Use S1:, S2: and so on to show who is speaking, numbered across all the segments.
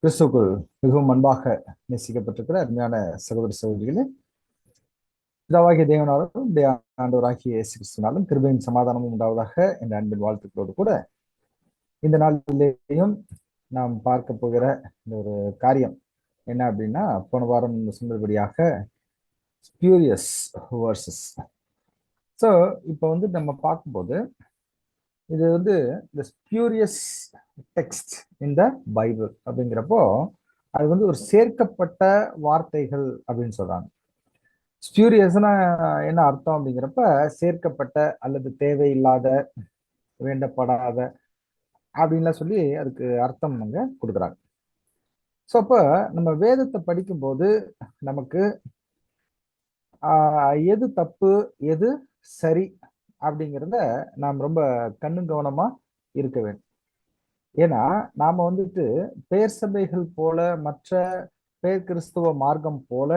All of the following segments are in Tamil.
S1: கிறிஸ்துக்குள் மிகவும் அன்பாக நேசிக்கப்பட்டிருக்கிற அருமையான சகோதர சகோதரிகளே, பிதாவாகிய தேவனாலும் ஆண்டவராகிய இயேசு கிறிஸ்துவினாலும் கிருபையும் சமாதானமும் உண்டாவதாக என்ற அன்பின் வாழ்த்துக்களோடு கூட இந்த நாளிலேயும் நாம் பார்க்க போகிற இந்த ஒரு காரியம் என்ன அப்படின்னா, போன வாரம் சொன்னபடியாக ஸ்பியூரியஸ் வேர்சஸ். ஸோ இப்போ நம்ம பார்க்கும்போது இது இந்த spurious text in the Bible அப்படிங்கிறப்போ அது ஒரு சேர்க்கப்பட்ட வார்த்தைகள் அப்படின்னு சொல்றாங்க. ஸ்பியூரியஸ்னா என்ன அர்த்தம் அப்படிங்கிறப்ப சேர்க்கப்பட்ட அல்லது தேவையில்லாத, வேண்டப்படாத அப்படின்லாம் சொல்லி அதுக்கு அர்த்தம் கொடுக்குறாங்க. ஸோ அப்போ நம்ம வேதத்தை படிக்கும்போது நமக்கு எது தப்பு எது சரி அப்படிங்கிறத நாம் ரொம்ப கண்ணும் கவனமா இருக்க வேண்டும். ஏன்னா நாம பெயர் சபைகள் போல, மற்ற பேர் கிறிஸ்துவ மார்க்கம் போல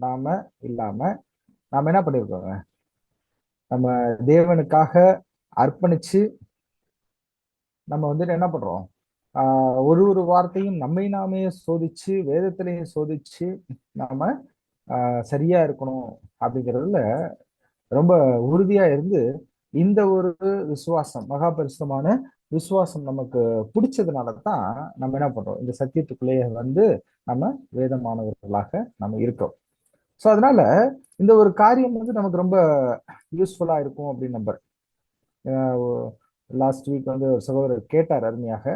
S1: நாம இல்லாம நாம என்ன பண்ணிருக்கோங்க, நம்ம தேவனுக்காக அர்ப்பணிச்சு நம்ம என்ன பண்றோம், ஒரு ஒரு வார்த்தையும் நம்மை நாமே சோதிச்சு, வேதத்திலையும் சோதிச்சு நாம சரியா இருக்கணும் அப்படிங்கிறதுல ரொம்ப உறுதியா இருந்து இந்த ஒரு விசுவாசம், மகா பரிசுத்தமான விசுவாசம் நமக்கு பிடிச்சதுனால தான் நம்ம என்ன பண்றோம், இந்த சத்தியத்துக்குள்ளேயே நம்ம வேதமானவர்களாக நம்ம இருக்கோம். ஸோ அதனால இந்த ஒரு காரியம் நமக்கு ரொம்ப யூஸ்ஃபுல்லா இருக்கும் அப்படின்னு நம்புறேன். லாஸ்ட் வீக் ஒரு சகோதரர் கேட்டார் அருமையாக.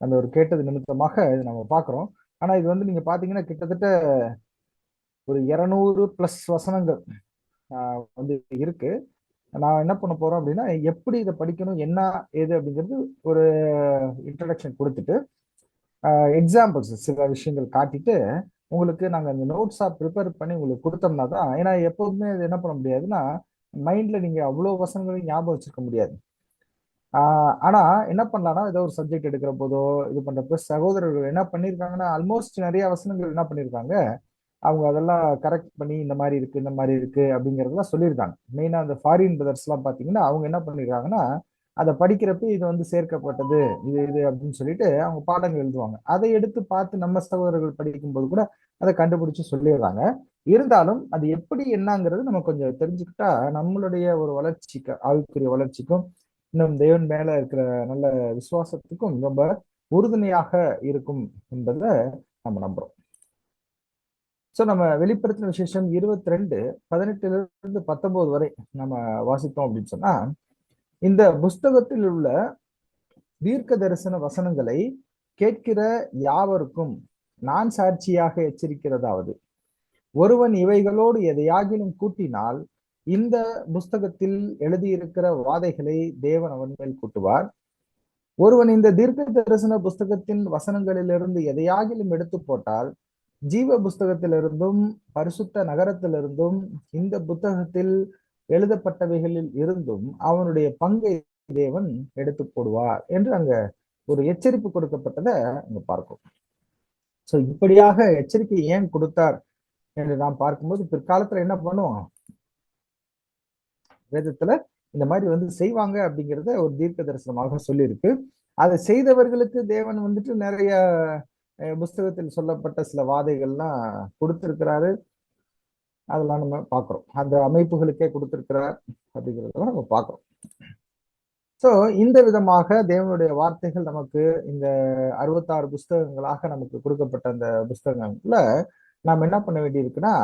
S1: அந்த ஒரு கேட்டது நிமித்தமாக இது நம்ம பார்க்குறோம். ஆனா இது நீங்க பாத்தீங்கன்னா கிட்டத்தட்ட ஒரு 200+ வசனங்கள் இருக்கு. நான் என்ன பண்ண போறோம் அப்படின்னா, எப்படி இதை படிக்கணும், என்ன ஏது அப்படிங்கிறது ஒரு இன்ட்ரடக்ஷன் கொடுத்துட்டு எக்ஸாம்பிள்ஸ் சில விஷயங்கள் காட்டிட்டு உங்களுக்கு நாங்கள் அந்த நோட்ஸா ப்ரிப்பேர் பண்ணி உங்களுக்கு கொடுத்தோம்னா தான். ஏன்னா எப்போதுமே இது என்ன பண்ண முடியாதுன்னா, மைண்ட்ல நீங்க அவ்வளோ வசனங்களையும் ஞாபகம் வச்சிருக்க முடியாது. ஆனா என்ன பண்ணலாம்னா, ஏதோ ஒரு சப்ஜெக்ட் எடுக்கிற போதோ இது பண்றப்ப சகோதரர்கள் என்ன பண்ணியிருக்காங்கன்னா, ஆல்மோஸ்ட் நிறைய வசனங்கள் என்ன பண்ணியிருக்காங்க, அவங்க அதெல்லாம் கரெக்ட் பண்ணி இந்த மாதிரி இருக்கு இந்த மாதிரி இருக்கு அப்படிங்கறதெல்லாம் சொல்லியிருக்காங்க. மெயினா அந்த ஃபாரின் பிரதர்ஸ் எல்லாம் பாத்தீங்கன்னா அவங்க என்ன பண்ணிருக்காங்கன்னா, அதை படிக்கிறப்ப இது சேர்க்கப்பட்டது இது இது அப்படின்னு சொல்லிட்டு அவங்க பாடங்கள் எழுதுவாங்க. அதை எடுத்து பார்த்து நம்ம சகோதரர்கள் படிக்கும்போது கூட அதை கண்டுபிடிச்சு சொல்லிடுறாங்க. இருந்தாலும் அது எப்படி என்னங்கிறது நம்ம கொஞ்சம் தெரிஞ்சுக்கிட்டா நம்மளுடைய ஒரு வளர்ச்சிக்கு, ஆவிக்குரிய வளர்ச்சிக்கும், இன்னும் தேவன் மேல இருக்கிற நல்ல விசுவாசத்துக்கும் ரொம்ப உறுதுணையாக இருக்கும் என்பதை நம்ம நம்புறோம். ஸோ நம்ம வெளிப்படுத்தின விசேஷம் 22:18 வரை நம்ம வாசித்தோம் அப்படின்னு சொன்னா, இந்த புஸ்தகத்தில் உள்ள தீர்க்க தரிசன வசனங்களை கேட்கிற யாவருக்கும் நான் சாட்சியாக எச்சரிக்கிறதாவது, ஒருவன் இவைகளோடு எதையாகிலும் கூட்டினால் இந்த புஸ்தகத்தில் எழுதியிருக்கிற வாதைகளை தேவன் அவன் மேல் கூட்டுவார். ஒருவன் இந்த தீர்க்க தரிசன புஸ்தகத்தின் வசனங்களிலிருந்து எதையாகிலும் எடுத்து போட்டால் ஜீவ புஸ்தகத்திலிருந்தும் பரிசுத்த நகரத்திலிருந்தும் இந்த புத்தகத்தில் எழுதப்பட்டவைகளில் இருந்தும் அவனுடைய பங்கை தேவன் எடுத்து போடுவார் என்று அங்க ஒரு எச்சரிப்பு கொடுக்கப்பட்டதை அங்க பார்க்கும். சோ இப்படியாக எச்சரிக்கை ஏன் கொடுத்தார் என்று நாம் பார்க்கும்போது, பிற்காலத்துல என்ன பண்ணுவோம், வேதத்துல இந்த மாதிரி செய்வாங்க அப்படிங்கிறத ஒரு தீர்க்க தரிசனமாக சொல்லியிருக்கு. அதை செய்தவர்களுக்கு தேவன் நிறைய புஸ்தகத்தில் சொல்லப்பட்ட சில வாதைகள்லாம் கொடுத்திருக்கிறாரு. அதெல்லாம் நம்ம பார்க்கிறோம். அந்த அமைப்புகளுக்கே கொடுத்திருக்கிறார் அப்படிங்கிறதெல்லாம் நம்ம பார்க்கிறோம். ஸோ இந்த விதமாக தேவனுடைய வார்த்தைகள் நமக்கு இந்த 66 புஸ்தகங்களாக நமக்கு கொடுக்கப்பட்ட அந்த புஸ்தகங்கள்ல நாம் என்ன பண்ண வேண்டியிருக்குன்னா,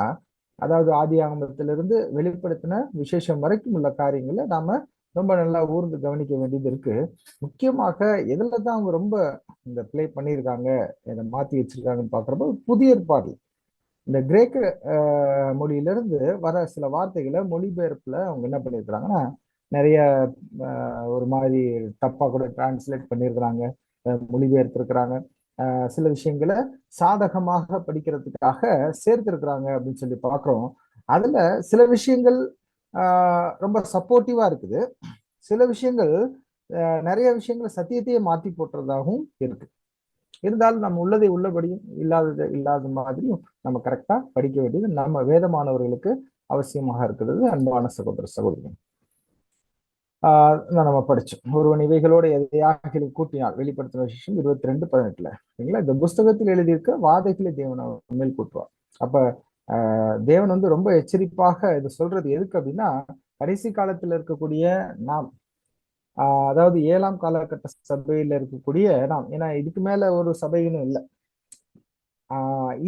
S1: அதாவது ஆதி ஆகமத்திலிருந்து வெளிப்படுத்தின விசேஷம் வரைக்கும் உள்ள காரியங்களை நாம ரொம்ப நல்லா ஊர்ந்து கவனிக்க வேண்டியது இருக்கு. முக்கியமாக எதுல தான் அவங்க ரொம்ப இந்த பிளே பண்ணியிருக்காங்க, இதை மாத்தி வச்சிருக்காங்கன்னு பாக்குறப்போ, புதிய ஏற்பாடு இந்த கிரேக்க மொழியிலிருந்து வர சில வார்த்தைகளை மொழிபெயர்ப்புல அவங்க என்ன பண்ணியிருக்கிறாங்கன்னா, நிறைய ஒரு மாதிரி தப்பா கூட டிரான்ஸ்லேட் பண்ணியிருக்கிறாங்க, மொழிபெயர்த்திருக்கிறாங்க. சில விஷயங்களை சாதகமாக படிக்கிறதுக்காக சேர்த்திருக்கிறாங்க அப்படின்னு சொல்லி பார்க்கிறோம். அதுல சில விஷயங்கள் ரொம்ப சப்போர்ட்டிவா இருக்குது. சில விஷயங்கள் நிறைய விஷயங்களை சத்தியத்தையே மாற்றி போட்டுறதாகவும் இருக்கு. இருந்தாலும் நம்ம உள்ளதை உள்ளபடியும் இல்லாததை இல்லாத மாதிரியும் நம்ம கரெக்டா படிக்க வேண்டியது நம்ம வேதமானவர்களுக்கு அவசியமாக இருக்கிறது. அன்பான சகோதர சகோதரி, நம்ம படிச்சோம். ஒருவன் இவைகளோட எதையாக கூட்டினால், வெளிப்படுத்தின விசேஷம் 22:18. சரிங்களா? இந்த புஸ்தகத்தில் எழுதியிருக்க வாதைகளை தேவன் அவர் மேல் கூட்டுவார். அப்ப தேவன் வந்து ரொம்ப எச்சரிப்பாக இது சொல்றது எதுக்கு அப்படின்னா, கடைசி காலத்துல இருக்கக்கூடிய நாம், அதாவது 7ஆம் காலகட்ட சபையில இருக்கக்கூடிய நாம், ஏன்னா இதுக்கு மேல ஒரு சபைன்னு இல்லை.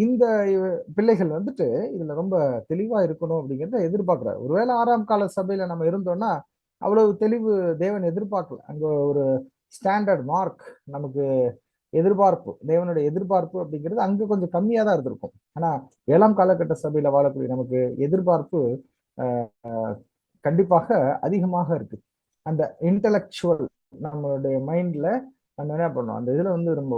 S1: இந்த பிள்ளைகள் வந்துட்டு இதுல ரொம்ப தெளிவா இருக்கணும் அப்படிங்கிறத எதிர்பார்க்கிறார். ஒருவேளை 6ஆம் கால சபையில நம்ம இருந்தோம்னா அவ்வளவு தெளிவு தேவன் எதிர்பார்க்கல. அங்க ஒரு ஸ்டாண்டர்ட் மார்க் நமக்கு எதிர்பார்ப்பு, தேவனுடைய எதிர்பார்ப்பு அப்படிங்கிறது அங்க கொஞ்சம் கம்மியா தான் இருந்திருக்கும். ஆனா 7ஆம் காலகட்ட சபையில வாழக்கூடிய நமக்கு எதிர்பார்ப்பு கண்டிப்பாக அதிகமாக இருக்கு. அந்த இன்டலெக்சுவல் நம்மளுடைய மைண்ட்ல நம்ம என்ன பண்ணோம், அந்த இதுல வந்து ரொம்ப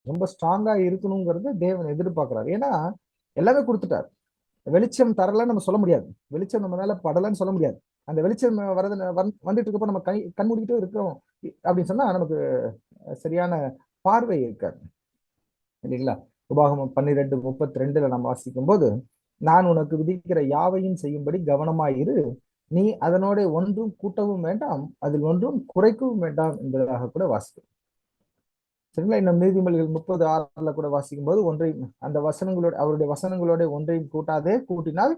S1: ரொம்ப ஸ்ட்ராங்கா இருக்கணுங்கிறத தேவன் எதிர்பார்க்கிறாரு. ஏன்னா எல்லாமே கொடுத்துட்டார். வெளிச்சம் தரலன்னு நம்ம சொல்ல முடியாது, வெளிச்சம் நம்ம மேல படலன்னு சொல்ல முடியாது. அந்த வெளிச்சம் வந்துட்டு இருக்கப்போ நம்ம கண் மூடிக்கிட்டே இருக்கிறோம் அப்படின்னு சொன்னா நமக்கு சரியான பார்வை இருக்காது இல்லைங்களா? உபாகமம் 12:32 நம்ம வாசிக்கும் போது, நான் உனக்கு விதிக்கிற யாவையும் செய்யும்படி கவனமாயிரு, நீ அதனோட ஒன்றும் கூட்டவும் வேண்டாம், அதில் ஒன்றும் குறைக்கவும் வேண்டாம் என்பதாக கூட வாசிக்கும். சரிங்களா? இன்னும் நீதிமொழிகள் 30:6 கூட வாசிக்கும் போது, ஒன்றையும் அந்த வசனங்களோட, அவருடைய வசனங்களோட ஒன்றையும் கூட்டாதே, கூட்டினால்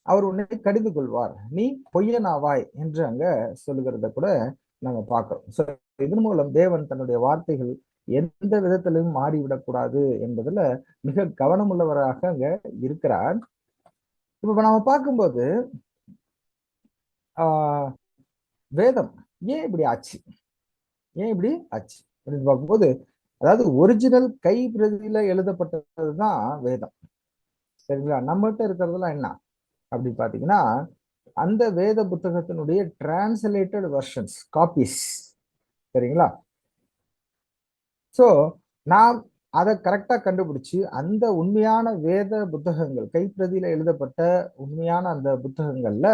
S1: அவர் உன்னை கடிந்து கொள்வார், நீ பொய்யனாவாய் என்று அங்க சொல்லுகிறத கூட நம்ம பார்க்கிறோம். இதன் மூலம் தேவன் தன்னுடைய வார்த்தைகள் எந்த விதத்திலும் மாறிவிடக்கூடாது என்பதுல மிக கவனம் உள்ளவராக அங்க இருக்கிறார். இப்ப நாம பார்க்கும்போது வேதம் ஏன் இப்படி ஆச்சு, ஏன் இப்படி ஆச்சு அப்படின்னு பார்க்கும்போது, அதாவது ஒரிஜினல் கை பிரதியில எழுதப்பட்டதுதான் வேதம். சரிங்களா? நம்மகிட்ட இருக்கிறதுலாம் என்ன அப்படி பாத்தீங்கன்னா, அந்த வேத புத்தகத்தினுடைய டிரான்ஸ்லேட்டட் வெர்ஷன்ஸ், காப்பீஸ். சரிங்களா? சோ நாம் அதை கரெக்டா கண்டுபிடிச்சு அந்த உண்மையான வேத புத்தகங்கள், கைப்பிரதியில எழுதப்பட்ட உண்மையான அந்த புத்தகங்கள்ல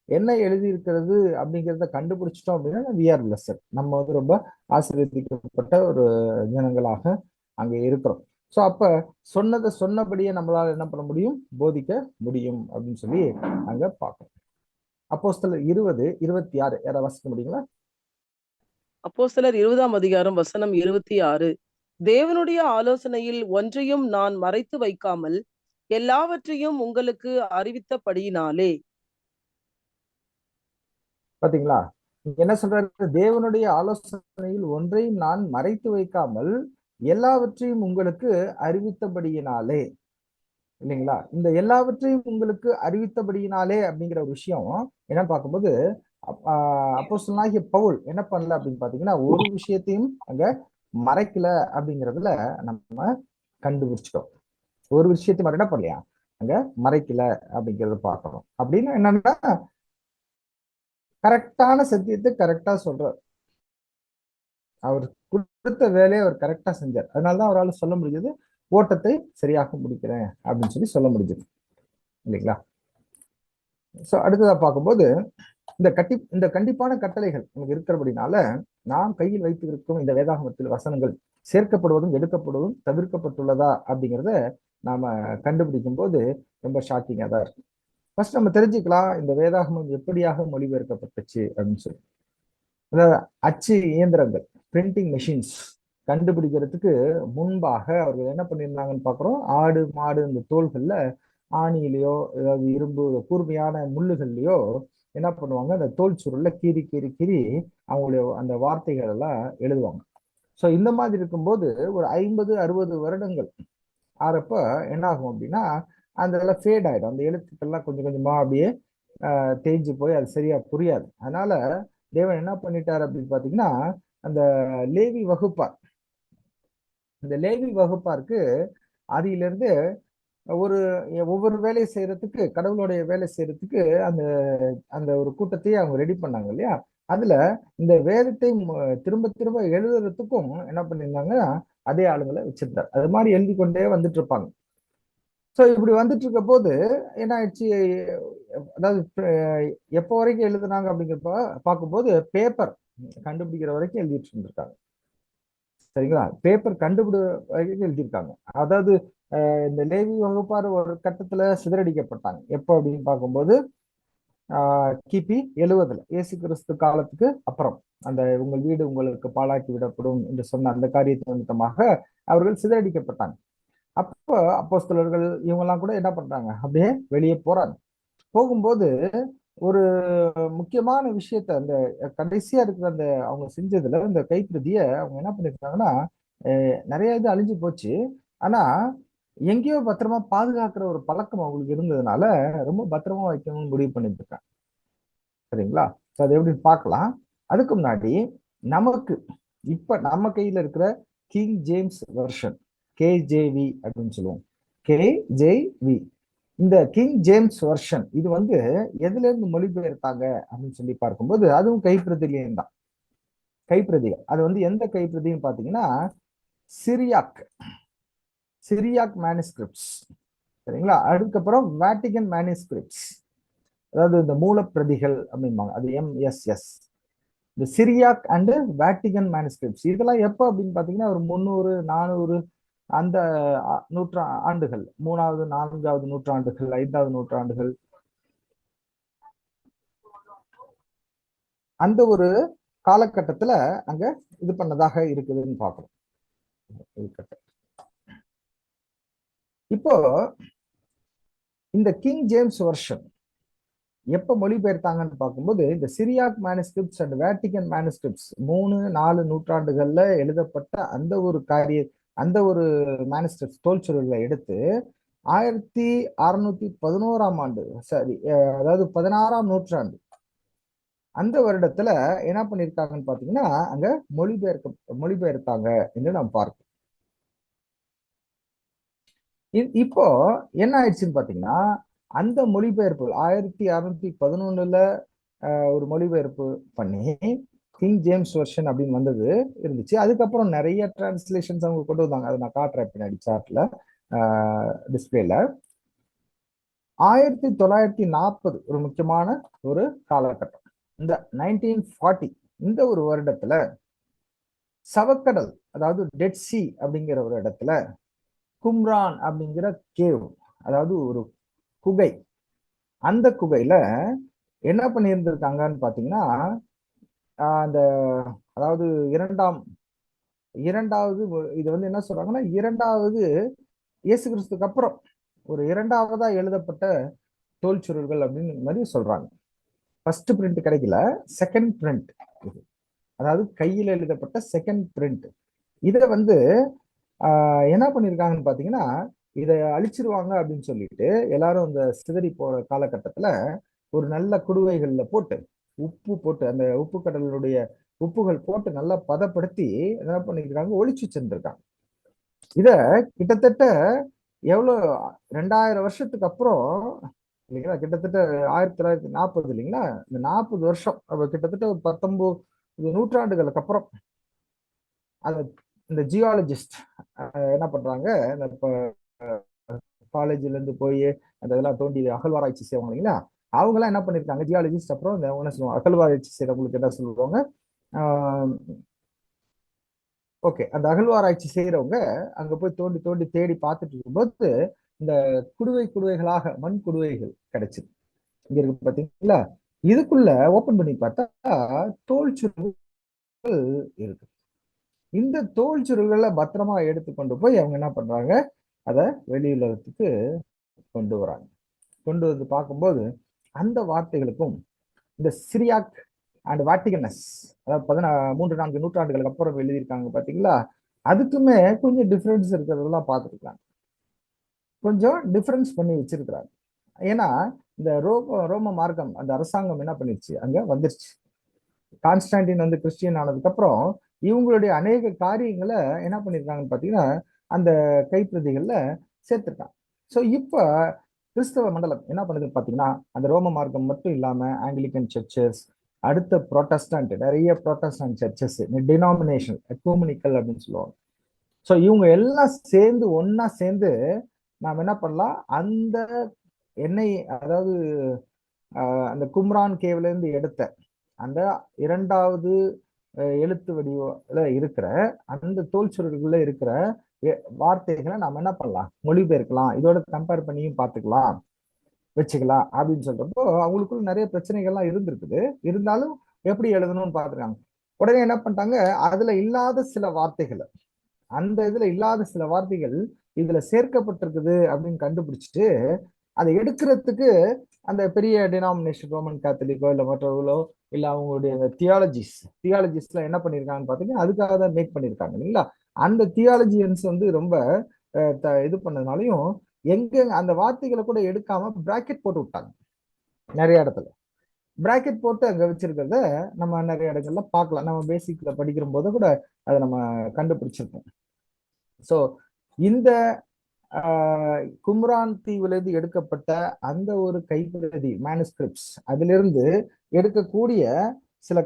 S1: என்ன எழுதி இருக்கிறது அப்படிங்கிறத கண்டுபிடிச்சிட்டோம் அப்படின்னா வி ஆர் பிளஸ்ட். நம்ம வந்து ரொம்ப ஆசீர்வதிக்கப்பட்ட ஒரு ஜனங்களாக அங்க இருக்கிறோம். சோ அப்ப சொன்னதை சொன்னபடியே நம்மளால என்ன பண்ண முடியும், போதிக்க முடியும் அப்படின்னு சொல்லி அங்க பார்க்கணும். அப்போஸ்தலர் 20:26 யாராவது வாசிக்க முடியுங்களா?
S2: அப்போஸ்தலர் 20ஆம் அதிகாரம் வசனம் 26. தேவனுடைய ஆலோசனையில் ஒன்றையும் நான் மறைத்து வைக்காமல் எல்லாவற்றையும் உங்களுக்கு அறிவித்தபடியினாலே.
S1: பாத்தீங்களா? என்ன சொல்றாரு? தேவனுடைய ஆலோசனையில் ஒன்றையும் நான் மறைத்து வைக்காமல் எல்லாவற்றையும் உங்களுக்கு அறிவித்தபடியினாலே. இல்லைங்களா? இந்த எல்லாவற்றையும் உங்களுக்கு அறிவித்தபடியினாலே அப்படிங்கிற ஒரு விஷயம் என்ன பார்க்கும்போது, அப்போஸ்தலனாகிய பவுல் என்ன பண்ணல அப்படின்னு பாத்தீங்கன்னா, ஒரு விஷயத்தையும் அங்க மறைக்கல அப்படிங்கிறதுல நம்ம கண்டுபிடிச்சிட்டோம். ஒரு விஷயத்தையும் என்ன பண்ணலையா, அங்க மறைக்கல அப்படிங்கறத பார்க்கணும். அப்படின்னு என்னன்னா, கரெக்டான சத்தியத்தை கரெக்டா சொல்றார். அவர் கொடுத்த வேலையை அவர் கரெக்டா செஞ்சார். அதனாலதான் அவரால் சொல்ல முடிஞ்சது, ஓட்டத்தை சரியாக முடிக்கிறேன் அப்படின்னு சொல்லி சொல்ல முடிஞ்சது இல்லைங்களா? சோ அடுத்ததா பார்க்கும்போது, இந்த கண்டிப்பான கட்டளைகள் நமக்கு இருக்கிறபடினால நாம் கையில் வைத்திருக்கும் இந்த வேதாகமத்தில் வசனங்கள் சேர்க்கப்படுவதும் எடுக்கப்படுவதும் தவிர்க்கப்பட்டுள்ளதா அப்படிங்கிறத நாம கண்டுபிடிக்கும் போது ரொம்ப ஷாக்கிங்கா தான் இருக்கு. ஃபர்ஸ்ட் நம்ம தெரிஞ்சுக்கலாம் இந்த வேதாகமம் எப்படியாக மொழிபெயர்க்கப்பட்டுச்சு அப்படின்னு சொல்லி. அதாவது அச்சு இயந்திரங்கள், பிரிண்டிங் மெஷின்ஸ் கண்டுபிடிக்கிறதுக்கு முன்பாக அவர்கள் என்ன பண்ணியிருந்தாங்கன்னு பாக்குறோம். ஆடு மாடு இந்த தோள்கள்ல ஆணியிலையோ ஏதாவது இரும்பு கூர்மையான முள்ளுகள்லயோ என்ன பண்ணுவாங்க, அந்த தோல் சுருள்ல கீறி கீறி கீறி அவங்களுடைய அந்த வார்த்தைகள் எல்லாம் எழுதுவாங்க. ஸோ இந்த மாதிரி இருக்கும்போது ஒரு 50-60 வருடங்கள் ஆறப்ப என்ன ஆகும் அப்படின்னா, அந்த இதெல்லாம் ஃபேட் ஆயிடும். அந்த எழுத்துக்கள்லாம் கொஞ்சம் கொஞ்சமா அப்படியே தேஞ்சு போய் அது சரியா புரியாது. அதனால தேவன் என்ன பண்ணிட்டார் அப்படின்னு பாத்தீங்கன்னா, அந்த லேவி வகுப்பார், இந்த லேவி வகுப்பாருக்கு ஆதியிலிருந்து ஒரு ஒவ்வொரு வேலையை செய்யறதுக்கு, கடவுளுடைய வேலை செய்யறதுக்கு அந்த அந்த ஒரு கூட்டத்தையே அவங்க ரெடி பண்ணாங்க இல்லையா? அதுல இந்த வேதத்தை திரும்ப திரும்ப எழுதுறதுக்கும் என்ன பண்ணியிருந்தாங்கன்னா அதே ஆளுங்களை வச்சிருந்தார். அது மாதிரி எழுதி கொண்டே வந்துட்டு இருப்பாங்க. ஸோ இப்படி வந்துட்டு இருக்க போது என்ன ஆயிடுச்சு, அதாவது எப்போ வரைக்கும் எழுதுனாங்க அப்படிங்கிறப்ப பார்க்கும்போது பேப்பர் கண்டுபிடிக்கிற வரைக்கும் எழுதிட்டு இருந்திருக்காங்க. சரிங்களா? பேப்பர் கண்டுபிடி வரைக்கும் எழுதியிருக்காங்க. அதாவது இந்த லேவி வகுப்பார் ஒரு கட்டத்துல சிதறடிக்கப்பட்டாங்க. எப்போ அப்படின்னு பார்க்கும்போது கிபி 70 இயேசு கிறிஸ்து காலத்துக்கு அப்புறம் அந்த உங்கள் வீடு உங்களுக்கு பாழாக்கி விடப்படும் என்று சொன்ன அந்த காரியத்தின் நிமித்தமாக அவர்கள் சிதறடிக்கப்பட்டாங்க. அப்போ அப்போஸ்தலர்கள் இவங்கெல்லாம் கூட என்ன பண்றாங்க, அப்படியே வெளியே போறாங்க. போகும்போது ஒரு முக்கியமான விஷயத்த அந்த கடைசியா இருக்கிற அந்த அவங்க செஞ்சதுல இந்த கைப்பிரதிய அவங்க என்ன பண்ணிருக்காங்கன்னா, நிறைய இது அழிஞ்சு போச்சு. ஆனா எங்கேயோ பத்திரமா பாதுகாக்கிற ஒரு பழக்கம் அவங்களுக்கு இருந்ததுனால ரொம்ப பத்திரமா வைக்கணும்னு முடிவு பண்ணிட்டு இருக்காங்க. சரிங்களா? அது எப்படின்னு பார்க்கலாம். அதுக்கு முன்னாடி நமக்கு இப்ப நம்ம கையில இருக்கிற கிங் ஜேம்ஸ் வெர்ஷன், கேஜேவி அப்படின்னு சொல்லுவோம். கேஜேவி, இந்த கிங் ஜேம்ஸ் வெர்ஷன் இது வந்து எதுல இருந்து மொழிபெயர்த்தாங்க அப்படின்னு சொல்லி பார்க்கும்போது அதுவும் கைப்பிரதிலையும் தான். கைப்பிரதிகள் அது வந்து எந்த கைப்பிரதின்னு பாத்தீங்கன்னா சிரியாக், சிரியாக் மேனுஸ்கிரிப்ட்ஸ். சரிங்களா? அதுக்கப்புறம் வேட்டிகன் மேனுஸ்கிரிப்ட்ஸ், அதாவது இந்த மூலப்பிரதிகள் அப்படிம்பாங்க, அது MSS. இந்த சிரியாக் அண்ட் வேட்டிகன் மேனுஸ்கிரிப்ட்ஸ் இதெல்லாம் எப்போ அப்படின்னு பாத்தீங்கன்னா ஒரு 300 400 அந்த ஆண்டுகள், 3வது 4வது நூற்றாண்டுகள், 5வது நூற்றாண்டுகள், அந்த ஒரு காலகட்டத்துல அங்க இது பண்ணதாக இருக்குதுன்னு பாக்குறோம். இப்போ இந்த கிங் ஜேம்ஸ் வெர்ஷன் எப்ப மொழிபெயர்த்தாங்கன்னு பார்க்கும்போது இந்த Cyriac manuscripts and Vatican manuscripts 3-4 நூற்றாண்டுகள்ல எழுதப்பட்ட அந்த ஒரு அந்த ஒரு மேனுஸ்கிரிப்ட்ஸ் தோல்சுருளை எடுத்து 1611ஆம் ஆண்டு, சரி அதாவது 16ஆம் நூற்றாண்டு அந்த வருடத்துல என்ன பண்ணிருக்காங்கன்னு பாத்தீங்கன்னா அங்க மொழிபெயர்த்தாங்க என்று நாம் பார்க்கிறோம். இப்போ என்ன ஆயிடுச்சுன்னு பாத்தீங்கன்னா அந்த மொழிபெயர்ப்பு 1611ல ஒரு மொழிபெயர்ப்பு பண்ணி கிங் ஜேம்ஸ் வெர்ஷன் அப்படின்னு வந்தது இருந்துச்சு. அதுக்கப்புறம் நிறைய டிரான்ஸ்லேஷன்ஸ் அவங்க கொண்டு வந்தாங்க. அதை நான் காட்டுறேன் பின்னாடி சார்ட்ல, டிஸ்பிளேல. 1940 ஒரு முக்கியமான ஒரு காலகட்டம். இந்த 1940 இந்த ஒரு வருடத்துல சவக்கடல், அதாவது டெட் சி அப்படிங்கிற ஒரு இடத்துல கும்ரான் அப்படிங்கிற கேவ், அதாவது ஒரு குகை, அந்த குகையில என்ன பண்ணியிருந்திருக்காங்கன்னு பாத்தீங்கன்னா அந்த அதாவது இரண்டாவது இது வந்து என்ன சொல்றாங்கன்னா இரண்டாவது இயேசு கிறிஸ்துக்கு அப்புறம் ஒரு இரண்டாவதா எழுதப்பட்ட தோல்சுருள்கள் அப்படின்னு மாதிரி சொல்றாங்க. ஃபர்ஸ்ட் பிரிண்ட் கிடைக்கல, செகண்ட் பிரிண்ட் இது, அதாவது கையில் எழுதப்பட்ட செகண்ட் பிரிண்ட். இதை வந்து என்ன பண்ணிருக்காங்கன்னு பாத்தீங்கன்னா இதை அழிச்சிருவாங்க அப்படின்னு சொல்லிட்டு எல்லாரும் இந்த சிதறி போற காலகட்டத்துல ஒரு நல்ல குடுவைகள்ல போட்டு உப்பு போட்டு அந்த உப்பு கடலுடைய உப்புகள் போட்டு நல்லா பதப்படுத்தி என்ன பண்ணிருக்காங்க, ஒளிச்சு சென்றிருக்காங்க. இத கிட்டத்தட்ட எவ்வளவு 2000 வருஷத்துக்கு அப்புறம் இல்லைங்களா, கிட்டத்தட்ட 1940 இல்லைங்களா, இந்த 40 வருஷம் கிட்டத்தட்ட ஒரு 19 நூற்றாண்டுகளுக்கு அப்புறம் அந்த இந்த ஜியாலஜிஸ்ட் என்ன பண்றாங்க, இந்த காலேஜ்ல இருந்து போய் அந்த இதெல்லாம் தோண்டி அகழ்வாராய்ச்சி செய்வாங்க இல்லைங்களா, அவங்க எல்லாம் என்ன பண்ணிருக்காங்க, ஜியாலஜிஸ்ட் அப்புறம் இந்த என்ன சொல்லுவாங்க அகழ்வாராய்ச்சி செய்யறவங்களுக்கு என்ன சொல்லுவாங்க, ஓகே, அந்த அகழ்வாராய்ச்சி செய்யறவங்க அங்க போய் தோண்டி தோண்டி தேடி பார்த்துட்டு இருக்கும்போது இந்த குடுவைகளாக மண் குடுவைகள் கிடைச்சது. இங்க இருக்கு பாத்தீங்களா, இதுக்குள்ள ஓபன் பண்ணி பார்த்தா தோல் சுருள்கள் இருக்கு. இந்த தோல் சுருள்களை பத்திரமா எடுத்து கொண்டு போய் அவங்க என்ன பண்றாங்க, அதை வெளியுலகத்துக்கு கொண்டு வராங்க. கொண்டு வந்து பார்க்கும்போது அந்த வார்த்தைகளுக்கும் இந்த சிரியாக் அண்ட் வாட்டிகனஸ், அதாவது 3-4 நூற்றாண்டுகளுக்கு அப்புறம் எழுதியிருக்காங்க பாத்தீங்களா, அதுக்குமே கொஞ்சம் டிஃபரன்ஸ் இருக்கிறதெல்லாம் பார்த்துருக்காங்க. கொஞ்சம் டிஃபரன்ஸ் பண்ணி வச்சிருக்கிறாங்க. ஏன்னா இந்த ரோம மார்க்கம் அந்த அரசாங்கம் என்ன பண்ணிருச்சு, அங்க வந்துருச்சு. கான்ஸ்டான்டின் வந்து கிறிஸ்டியன் ஆனதுக்கு அப்புறம் இவங்களுடைய அநேக காரியங்களை என்ன பண்ணிருக்காங்கன்னு பாத்தீங்கன்னா அந்த கைப்பிரதிகள்ல சேர்த்துருக்காங்க. ஸோ இப்ப கிறிஸ்தவ மண்டலம் என்ன பண்ணுதுன்னு பாத்தீங்கன்னா அந்த ரோம மார்க்கம் மட்டும் இல்லாம ஆங்கிலிக்கன் சர்ச்சஸ், அடுத்த புரோட்டஸ்டன்ட், நிறைய புரோட்டஸ்டன்ட் சர்ச்சஸ், டினாமினேஷன் எக்கூமெனிக்கல் அப்படின்னு சொல்லுவாங்க. ஸோ இவங்க எல்லாம் சேர்ந்து ஒன்னா சேர்ந்து நாம் என்ன பண்ணலாம், அந்த எண்ணெய், அதாவது அந்த கும்ரான் கேவ்ல இருந்து எடுத்த அந்த இரண்டாவது எழுத்து வடிவத்துல இருக்கிற அந்த தோல் சுருள்கள்ல இருக்கிற வார்த்தைகளை நாம என்ன பண்ணலாம், மொழிபெயர்க்கலாம், இதோட கம்பேர் பண்ணியும் பார்த்துக்கலாம். வச்சுக்கலாம் அப்படின்னு சொல்றப்போ அவங்களுக்குள்ள நிறைய பிரச்சனைகள்லாம் இருந்திருக்குது. இருந்தாலும் எப்படி எழுதணும்னு பாத்துருக்காங்க. உடனே என்ன பண்ணிட்டாங்க, அதுல இல்லாத சில வார்த்தைகளை, அந்த இதுல இல்லாத சில வார்த்தைகள் இதுல சேர்க்கப்பட்டிருக்குது அப்படின்னு கண்டுபிடிச்சிட்டு அதை எடுக்கிறதுக்கு அந்த பெரிய டினாமினேஷன் ரோமன் கேத்தலிக்கோ இல்ல மற்றவர்களோ இல்ல அவங்களுடைய தியாலஜிஸ்ல என்ன பண்ணிருக்காங்கன்னு பாத்தீங்கன்னா அதுக்காக தான் மேக் பண்ணிருக்காங்க இல்லைங்களா. அந்த தியாலஜியன்ஸ் வந்து ரொம்ப இது பண்ணதுனாலையும் எங்க அந்த வார்த்தைகளை கூட எடுக்காம பிராக்கெட் போட்டு விட்டாங்க. நிறைய இடத்துல பிராக்கெட் போட்டு அங்க வச்சிருக்கிறத நம்ம நிறைய இடங்கள்ல பார்க்கலாம். நம்ம பேசிக்ல படிக்கிற போது கூட அதை நம்ம கண்டுபிடிச்சிருக்கோம். சோ இந்த கும்ரான் தீவிலிருந்து எடுக்கப்பட்ட அந்த ஒரு கைப்பிரதி மேனுஸ்கிரிப்ட்ஸ் அதிலிருந்து எடுக்கக்கூடிய சில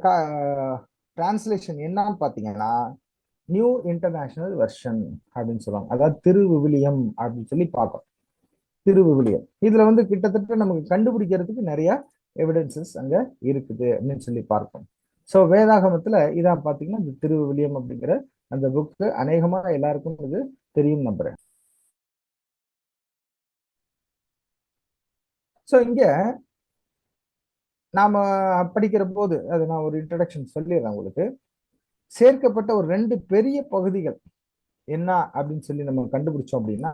S1: டிரான்ஸ்லேஷன் என்னன்னு பாத்தீங்கன்னா நியூ இன்டர்நேஷனல் வெர்ஷன் அப்படின்னு சொல்லுவாங்க. அதாவது திருவிவிலியம் அப்படின்னு சொல்லி பார்க்கணும். திருவிவிலியம் இதுல வந்து கிட்டத்தட்ட நமக்கு கண்டுபிடிக்கிறதுக்கு நிறைய எவிடன்சஸ் அங்க இருக்குது அப்படின்னு சொல்லி பார்க்கணும். ஸோ வேதாகமத்துல இதான் பாத்தீங்கன்னா இந்த திருவிவிலியம் அப்படிங்கிற அந்த புக்கு அநேகமா எல்லாருக்கும் இது தெரியும் நம்புறேன். ஸோ இங்க நாம படிக்கிற போது அது நான் ஒரு இன்ட்ரடக்ஷன் சொல்லிடுறேன் உங்களுக்கு. சேர்க்கப்பட்ட ஒரு 2 பெரிய பகுதிகள் என்ன அப்படின்னு சொல்லி நம்ம கண்டுபிடிச்சோம் அப்படின்னா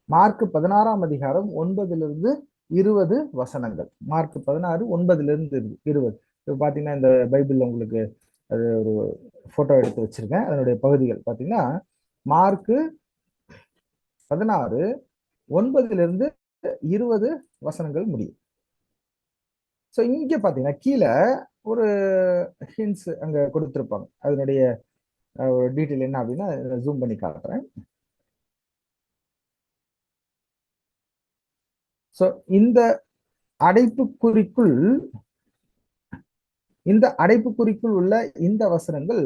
S1: மார்க் 16ஆம் அதிகாரம் 9 20 வசனங்கள். மார்க் 16 9 20. இப்போ பாத்தீங்கன்னா இந்த பைபிள்ல உங்களுக்கு அது ஒரு போட்டோ எடுத்து வச்சிருக்கேன். அதனுடைய பகுதிகள் பாத்தீங்கன்னா மார்க் 16 9 20 வசனங்கள் முடியும். ஸோ இங்க பாத்தீங்கன்னா கீழே ஒரு ஹிண்ட்ஸ் அங்க கொடுத்திருப்பாங்க. அதனுடைய டீட்டெயில் என்ன அப்படின்னா ஜூம் பண்ணி காட்டுறேன். ஸோ இந்த அடைப்புக்குறிக்குள் உள்ள இந்த வசனங்கள்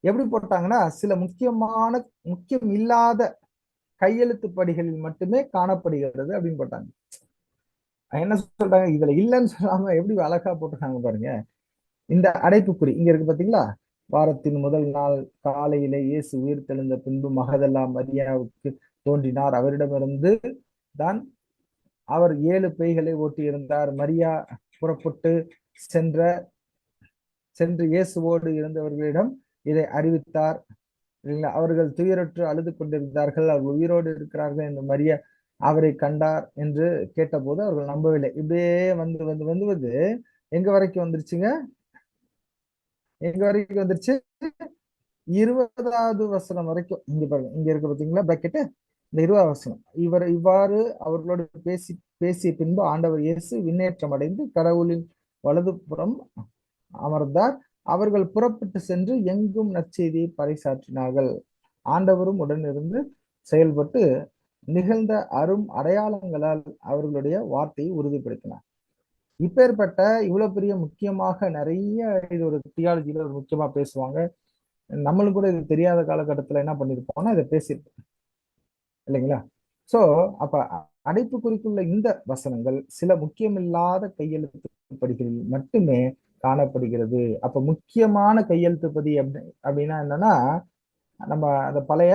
S1: எப்படி போட்டாங்கன்னா சில முக்கியம் இல்லாத கையெழுத்து படிகளில் மட்டுமே காணப்படுகிறது அப்படின்னு போட்டாங்க. என்ன சொல்றாங்க, இதுல இல்லைன்னு சொல்லாம எப்படி அழகா போட்டிருக்காங்க பாருங்க. இந்த அடைப்புக்குறி இங்க இருக்கு பாத்தீங்களா. வாரத்தின் முதல் நாள் காலையில இயேசு உயிர் தெழுந்த பின்பு மகதல்லா மரியாவுக்கு தோன்றினார். அவரிடமிருந்து தான் அவர் 7 பேய்களை ஓட்டி இருந்தார். மரியா புறப்பட்டு சென்று இயேசுவோடு இருந்தவர்களிடம் இதை அறிவித்தார். அவர்கள் துயரற்று அழுது கொண்டிருந்தார்கள். அவர்கள் உயிரோடு இருக்கிறார்கள் என்று மரியா அவரை கண்டார் என்று கேட்டபோது அவர்கள் நம்பவில்லை. இப்படியே வந்து வந்து வந்து வந்து எங்க வரைக்கும் வந்துருச்சுங்க, எங்க வரைக்கும் வந்துருச்சு 20வது வசனம் வரைக்கும். இங்க பாருங்க, இங்க இருக்கு பாத்தீங்களா பிராக்கெட். இந்த 20வது வசனம், இவ்வாறு அவர்களோடு பேசிய பின்பு ஆண்டவர் இயேசு விண்ணேற்றம் அடைந்து கடவுளின் வலதுபுறம் அமர்ந்தார். அவர்கள் புறப்பட்டு சென்று எங்கும் நற்செய்தியை பறைசாற்றினார்கள். ஆண்டவரும் உடனிருந்து செயல்பட்டு நிகழ்ந்த அரும் அடையாளங்களால் அவர்களுடைய வார்த்தையை உறுதிப்படுத்தினார். இப்பேற்பட்ட இவ்வளவு பெரிய முக்கியமாக நிறைய இது ஒரு தியாலஜியில ஒரு முக்கியமா பேசுவாங்க. நம்மளுக்கு கூட இது தெரியாத காலகட்டத்துல என்ன பண்ணிருப்போம்னா இதை பேசியிருப்போம் இல்லைங்களா. சோ அப்ப அடைப்புக்குறிக்குள்ள இந்த வசனங்கள் சில முக்கியமில்லாத கையெழுத்து படிகளில் மட்டுமே காணப்படுகிறது. அப்ப முக்கியமான கையெழுத்து பதி அப்படின்னா என்னன்னா நம்ம அந்த பழைய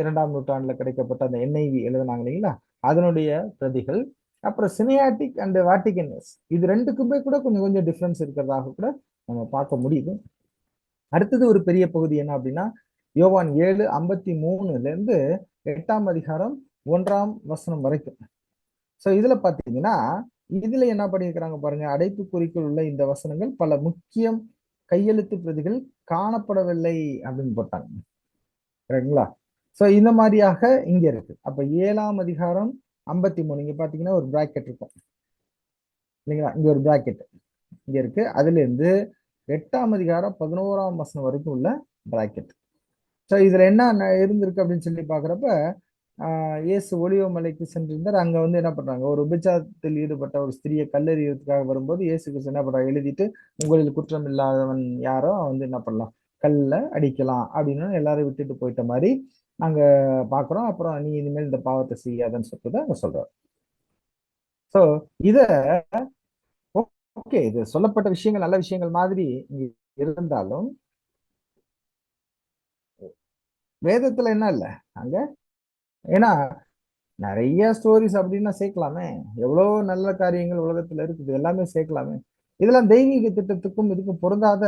S1: 2ஆம் நூற்றாண்டுல கிடைக்கப்பட்ட அந்த NIV எழுதுனாங்க இல்லைங்களா, அதனுடைய பிரதிகள். அப்புறம் சினியாட்டிக் அண்ட் வாட்டிகன்ஸ், இது ரெண்டுக்குமே கூட கொஞ்சம் கொஞ்சம் டிஃபரன்ஸ் இருக்கிறதாக கூட நம்ம பார்க்க முடியுது. அடுத்தது ஒரு பெரிய பகுதி என்ன அப்படின்னா யோவான் 7:53 8ஆம் அதிகாரம் 1ஆம் வசனம் வரைக்கும். சோ இதுல பாத்தீங்கன்னா இதுல என்ன பண்ணியிருக்கிறாங்க பாருங்க, அடைப்புக்குறிக்குள் உள்ள இந்த வசனங்கள் பல முக்கியம் கையெழுத்து பிரதிகள் காணப்படவில்லை அப்படின்னு போட்டாங்க. சரிங்களா. சோ இந்த மாதிரியாக இங்க இருக்கு. அப்ப 7ஆம் அதிகாரம் 53 இங்க பாத்தீங்கன்னா ஒரு பிராக்கெட் இருக்கும் இல்லைங்களா. இங்க ஒரு பிராக்கெட் இங்க இருக்கு. அதுல இருந்து 8ஆம் அதிகாரம் 11ஆம் வசனம் வரைக்கும் உள்ள பிராக்கெட். ஸோ இதுல என்ன இருந்திருக்கு அப்படின்னு சொல்லி பாக்குறப்ப இயேசு ஒலிவ மலைக்கு சென்றிருந்தார். அங்க வந்து என்ன பண்றாங்க, ஒரு விபச்சாரத்தில் ஈடுபட்ட ஒரு ஸ்திரியை கல்லெறியறதுக்காக வரும்போது இயேசு கிறிஸ்து என்ன பண்றாங்க, எழுதிட்டு உங்களில் குற்றம் இல்லாதவன் யாரோ வந்து என்ன பண்ணலாம், கல்ல அடிக்கலாம் அப்படின்னு எல்லாரும் விட்டுட்டு போயிட்ட மாதிரி நாங்க பாக்குறோம். அப்புறம் நீ இனிமேல் இந்த பாவத்தை செய்யாதன்னு சொல்லிட்டு அங்க சொல்றாரு. சோ இத ஓகே, இது சொல்லப்பட்ட விஷயங்கள் நல்ல விஷயங்கள் மாதிரி இருந்தாலும் வேதத்துல என்ன இல்ல அங்க. ஏன்னா நிறைய ஸ்டோரிஸ் அப்படின்னா சேர்க்கலாமே. எவ்வளவு நல்ல காரியங்கள் உலகத்துல இருக்குது, எல்லாமே சேர்க்கலாமே. இதெல்லாம் தெய்வீக திட்டத்துக்கும் இதுக்கும் பொருந்தாத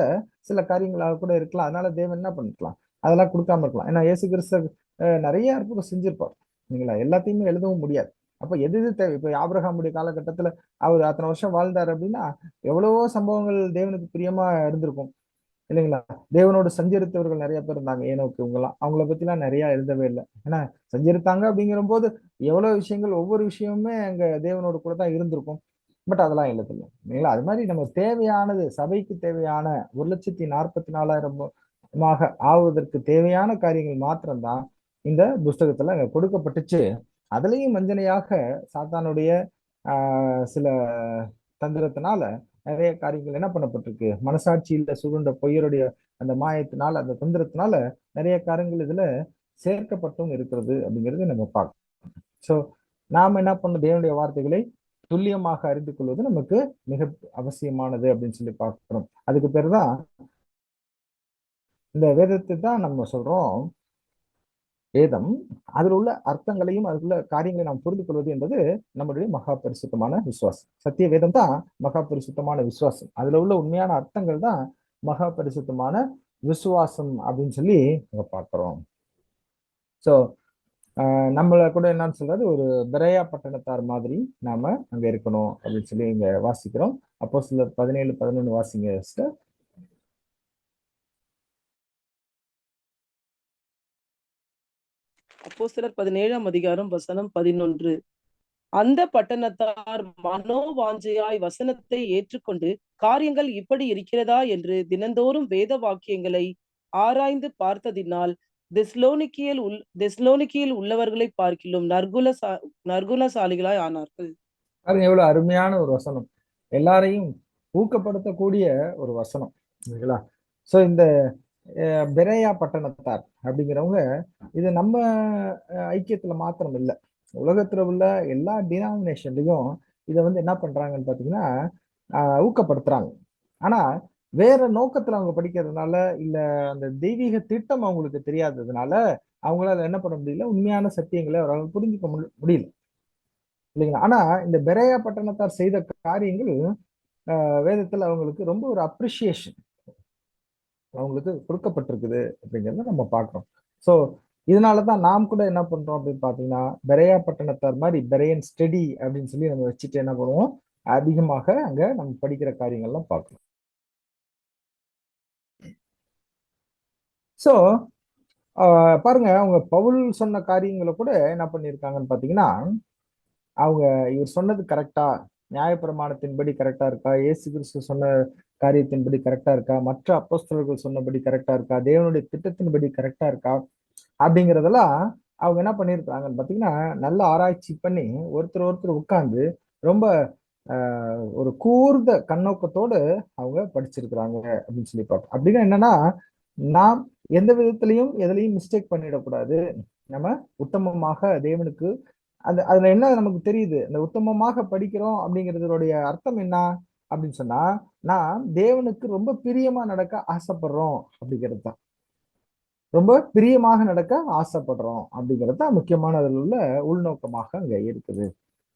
S1: சில காரியங்களாக கூட இருக்கலாம். அதனால தேவன் என்ன பண்ணிக்கலாம், அதெல்லாம் கொடுக்காம இருக்கலாம். ஏன்னா இயேசு கிறிஸ்து நிறைய அற்புதம் செஞ்சிருப்பார். நீங்களா எல்லாத்தையுமே எழுதவும் முடியாது. அப்ப எது எது தேவை? இப்ப ஆபிரகாமுடைய காலகட்டத்துல அவர் அத்தனை வருஷம் வாழ்ந்தார் அப்படின்னா எவ்வளவோ சம்பவங்கள் தேவனுக்கு பிரியமா இருந்திருக்கும் இல்லைங்களா? தேவனோடு சஞ்சரித்தவர்கள் நிறைய பேர் இருந்தாங்க, ஏனோக்கு இவங்கெல்லாம். அவங்கள பத்தி எல்லாம் நிறைய எழுதவே இல்லை. ஏன்னா சஞ்சரித்தாங்க அப்படிங்கிற போது எவ்வளவு விஷயங்கள், ஒவ்வொரு விஷயமுமே அங்க தேவனோடு கூட தான் இருந்திருக்கும். பட் அதெல்லாம் எழுதல இல்லைங்களா? அது மாதிரி நம்ம தேவையானது, சபைக்கு தேவையான 1,44,000 ஆவதற்கு தேவையான காரியங்கள் மாத்திரம்தான் இந்த புஸ்தகத்துல அங்க கொடுக்கப்பட்டுச்சு. அதுலயும் வஞ்சனையாக சாத்தானுடைய சில தந்திரத்தினால நிறைய காரியங்கள் என்ன பண்ணப்பட்டிருக்கு, மனசாட்சியில சுருண்ட பொய்யருடைய அந்த மாயத்தினால, அந்த தந்திரத்தினால நிறைய காரியங்கள் இதுல சேர்க்கப்பட்டும் இருக்கிறது அப்படிங்கிறது நம்ம பார்க்கணும். சோ நாம என்ன பண்ணணும், தேவனுடைய வார்த்தைகளை துல்லியமாக அறிந்து கொள்வது நமக்கு மிக அவசியமானது அப்படின்னு சொல்லி பார்க்கிறோம். அதுக்கு பேர் தான் இந்த வேதத்தை தான் நம்ம சொல்றோம் வேதம். அதில் உள்ள அர்த்தங்களையும் அதுக்குள்ள காரியங்களை நாம் புரிந்து கொள்வது என்பது நம்முடைய மகா பரிசுத்தமான விசுவாசம். சத்திய வேதம் தான் மகா பரிசுத்தமான விசுவாசம். அதுல உள்ள உண்மையான அர்த்தங்கள் தான் மகா பரிசுத்தமான விசுவாசம் அப்படின்னு சொல்லி நம்ம பார்க்கிறோம். சோ நம்மள கூட என்னன்னு சொல்றது, ஒரு பெரையா பட்டணத்தார் மாதிரி நாம அங்க இருக்கணும் அப்படின்னு சொல்லி இங்க வாசிக்கிறோம். அப்போஸ்தலர் 17:11 வாசிங்க சிஸ்டர்.
S2: அப்போஸ்தலர் 17ஆம் அதிகாரம் வசனம் 11. அந்த பட்டணத்தார் மனோவாஞ்சையாய் வசனத்தை ஏற்றுக்கொண்டு காரியங்கள் இப்படி இருக்கிறதா என்று தினந்தோறும் வேத வாக்கியங்களை ஆராய்ந்து பார்த்ததினால் தெஸ்லோனிக்கியில் உள்ளவர்களை பார்க்கிலும் நற்குணசாலிகளாய் ஆனார்கள்.
S1: பாருங்க எவ்வளவு அருமையான ஒரு வசனம், எல்லாரையும் ஊக்கப்படுத்தக்கூடிய ஒரு வசனம் இல்லைங்களா? சோ இந்த பெரேயா பட்டணத்தார் அப்படிங்கிறவங்க இது நம்ம ஐக்கியத்துல மாத்திரம் இல்லை, உலகத்துல உள்ள எல்லா டினாமினேஷன்லயும் இதை வந்து என்ன பண்றாங்கன்னு பாத்தீங்கன்னா ஊக்கப்படுத்துறாங்க. ஆனா வேற நோக்கத்துல அவங்க படிக்கிறதுனால, இல்ல அந்த தெய்வீக திட்டம் அவங்களுக்கு தெரியாததுனால அவங்களால என்ன பண்ண முடியல, உண்மையான சத்தியங்களை அவரால் புரிஞ்சுக்க முடியல இல்லைங்களா? ஆனா இந்த பெரேயா பட்டணத்தார் செய்த காரியங்கள் வேதத்துல அவங்களுக்கு ரொம்ப ஒரு அப்ரிசியேஷன் அவங்களுக்கு கொடுக்கப்பட்டிருக்குது அப்படிங்கிறத நம்ம பார்க்கிறோம். ஸோ இதனாலதான் நாம் கூட என்ன பண்றோம் அப்படின்னு பாத்தீங்கன்னா, பெரையா பட்டணத்தார் மாதிரி பெரையன் ஸ்டடி அப்படின்னு சொல்லி நம்ம வச்சுட்டு என்ன பண்ணுவோம், அதிகமாக அங்க நம்ம படிக்கிற காரியங்கள்லாம் பார்க்கணும். ஸோ பாருங்க, அவங்க பவுல் சொன்ன காரியங்களை கூட என்ன பண்ணியிருக்காங்கன்னு பாத்தீங்கன்னா, அவங்க இவர் சொன்னது கரெக்டா, நியாயப்பிரமாணத்தின்படி கரெக்டா இருக்கா, இயேசு கிறிஸ்து சொன்ன காரியத்தின்படி கரெக்டா இருக்கா, மற்ற அப்போஸ்தலர்கள் சொன்னபடி கரெக்டா இருக்கா, தேவனுடைய திட்டத்தின்படி கரெக்டா இருக்கா அப்படிங்கிறதெல்லாம் அவங்க என்ன பண்ணியிருக்காங்கன்னு பாத்தீங்கன்னா, நல்ல ஆராய்ச்சி பண்ணி ஒருத்தர் உட்கார்ந்து ரொம்ப ஒரு கூர்ந்த கண்ணோக்கத்தோடு அவங்க படிச்சிருக்கிறாங்க அப்படின்னு சொல்லி பார்ப்போம். அப்படின்னா என்னன்னா, நாம் எந்த விதத்திலையும் எதுலையும் மிஸ்டேக் பண்ணிடக்கூடாது. நம்ம உத்தமமாக தேவனுக்கு அதுல என்ன நமக்கு தெரியுது, இந்த உத்தமமாக படிக்கிறோம் அப்படிங்கிறதுடைய அர்த்தம் என்ன அப்படின்னு சொன்னா, நான் தேவனுக்கு ரொம்ப பிரியமா நடக்க ஆசைப்படுறோம் அப்படிங்கிறது தான். ரொம்ப பிரியமாக நடக்க ஆசைப்படுறோம் அப்படிங்கிறது தான் முக்கியமான அதில் உள்ள உள்நோக்கமாக அங்க இருக்குது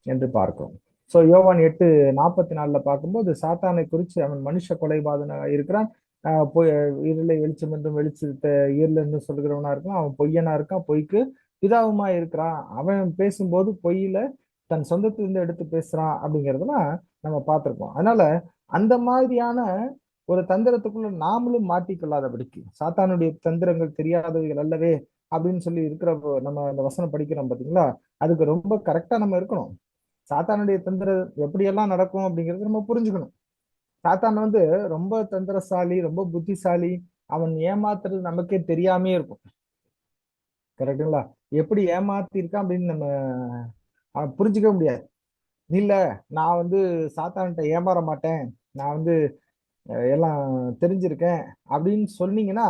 S1: என்று பார்க்கிறோம். சோ யோவான் 8:44 பார்க்கும்போது, சாத்தானை குறித்து அவன் மனுஷ கொலைபாதனா இருக்கிறான், இருளை வெளிச்சம் என்றும் வெளிச்சத்தை இருள் என்று சொல்கிறவனா இருக்கான், அவன் பொய்யனா இருக்கான், பொய்க்கு பிதாவுமா இருக்கிறான், அவன் பேசும்போது பொய்யில தன் சொந்தத்திலிருந்து எடுத்து பேசுறான் அப்படிங்கிறதெல்லாம் நம்ம பார்த்திருக்கோம். அதனால அந்த மாதிரியான ஒரு தந்திரத்துக்குள்ள நாமளும் மாட்டிக்கொள்ளாதபடிக்கு, சாத்தானுடைய தந்திரங்கள் தெரியாதவைகள் அல்லவே அப்படின்னு சொல்லி இருக்கிற நம்ம அந்த வசனம் படிக்கிறோம் பாத்தீங்களா, அதுக்கு ரொம்ப கரெக்டா நம்ம இருக்கணும். சாத்தானுடைய தந்திரம் எப்படியெல்லாம் நடக்கும் அப்படிங்கறது நம்ம புரிஞ்சுக்கணும். சாத்தான் வந்து ரொம்ப தந்திரசாலி, ரொம்ப புத்திசாலி, அவன் ஏமாத்துறது நமக்கே தெரியாமே இருக்கும். கரெக்டுங்களா? எப்படி ஏமாத்தி இருக்கான் அப்படின்னு நம்ம புரிஞ்சுக்க முடியாது. இல்ல நான் வந்து சாத்தான்கிட்ட ஏமாற மாட்டேன், நான் வந்து எல்லாம் தெரிஞ்சிருக்கேன் அப்படின்னு சொன்னீங்கன்னா,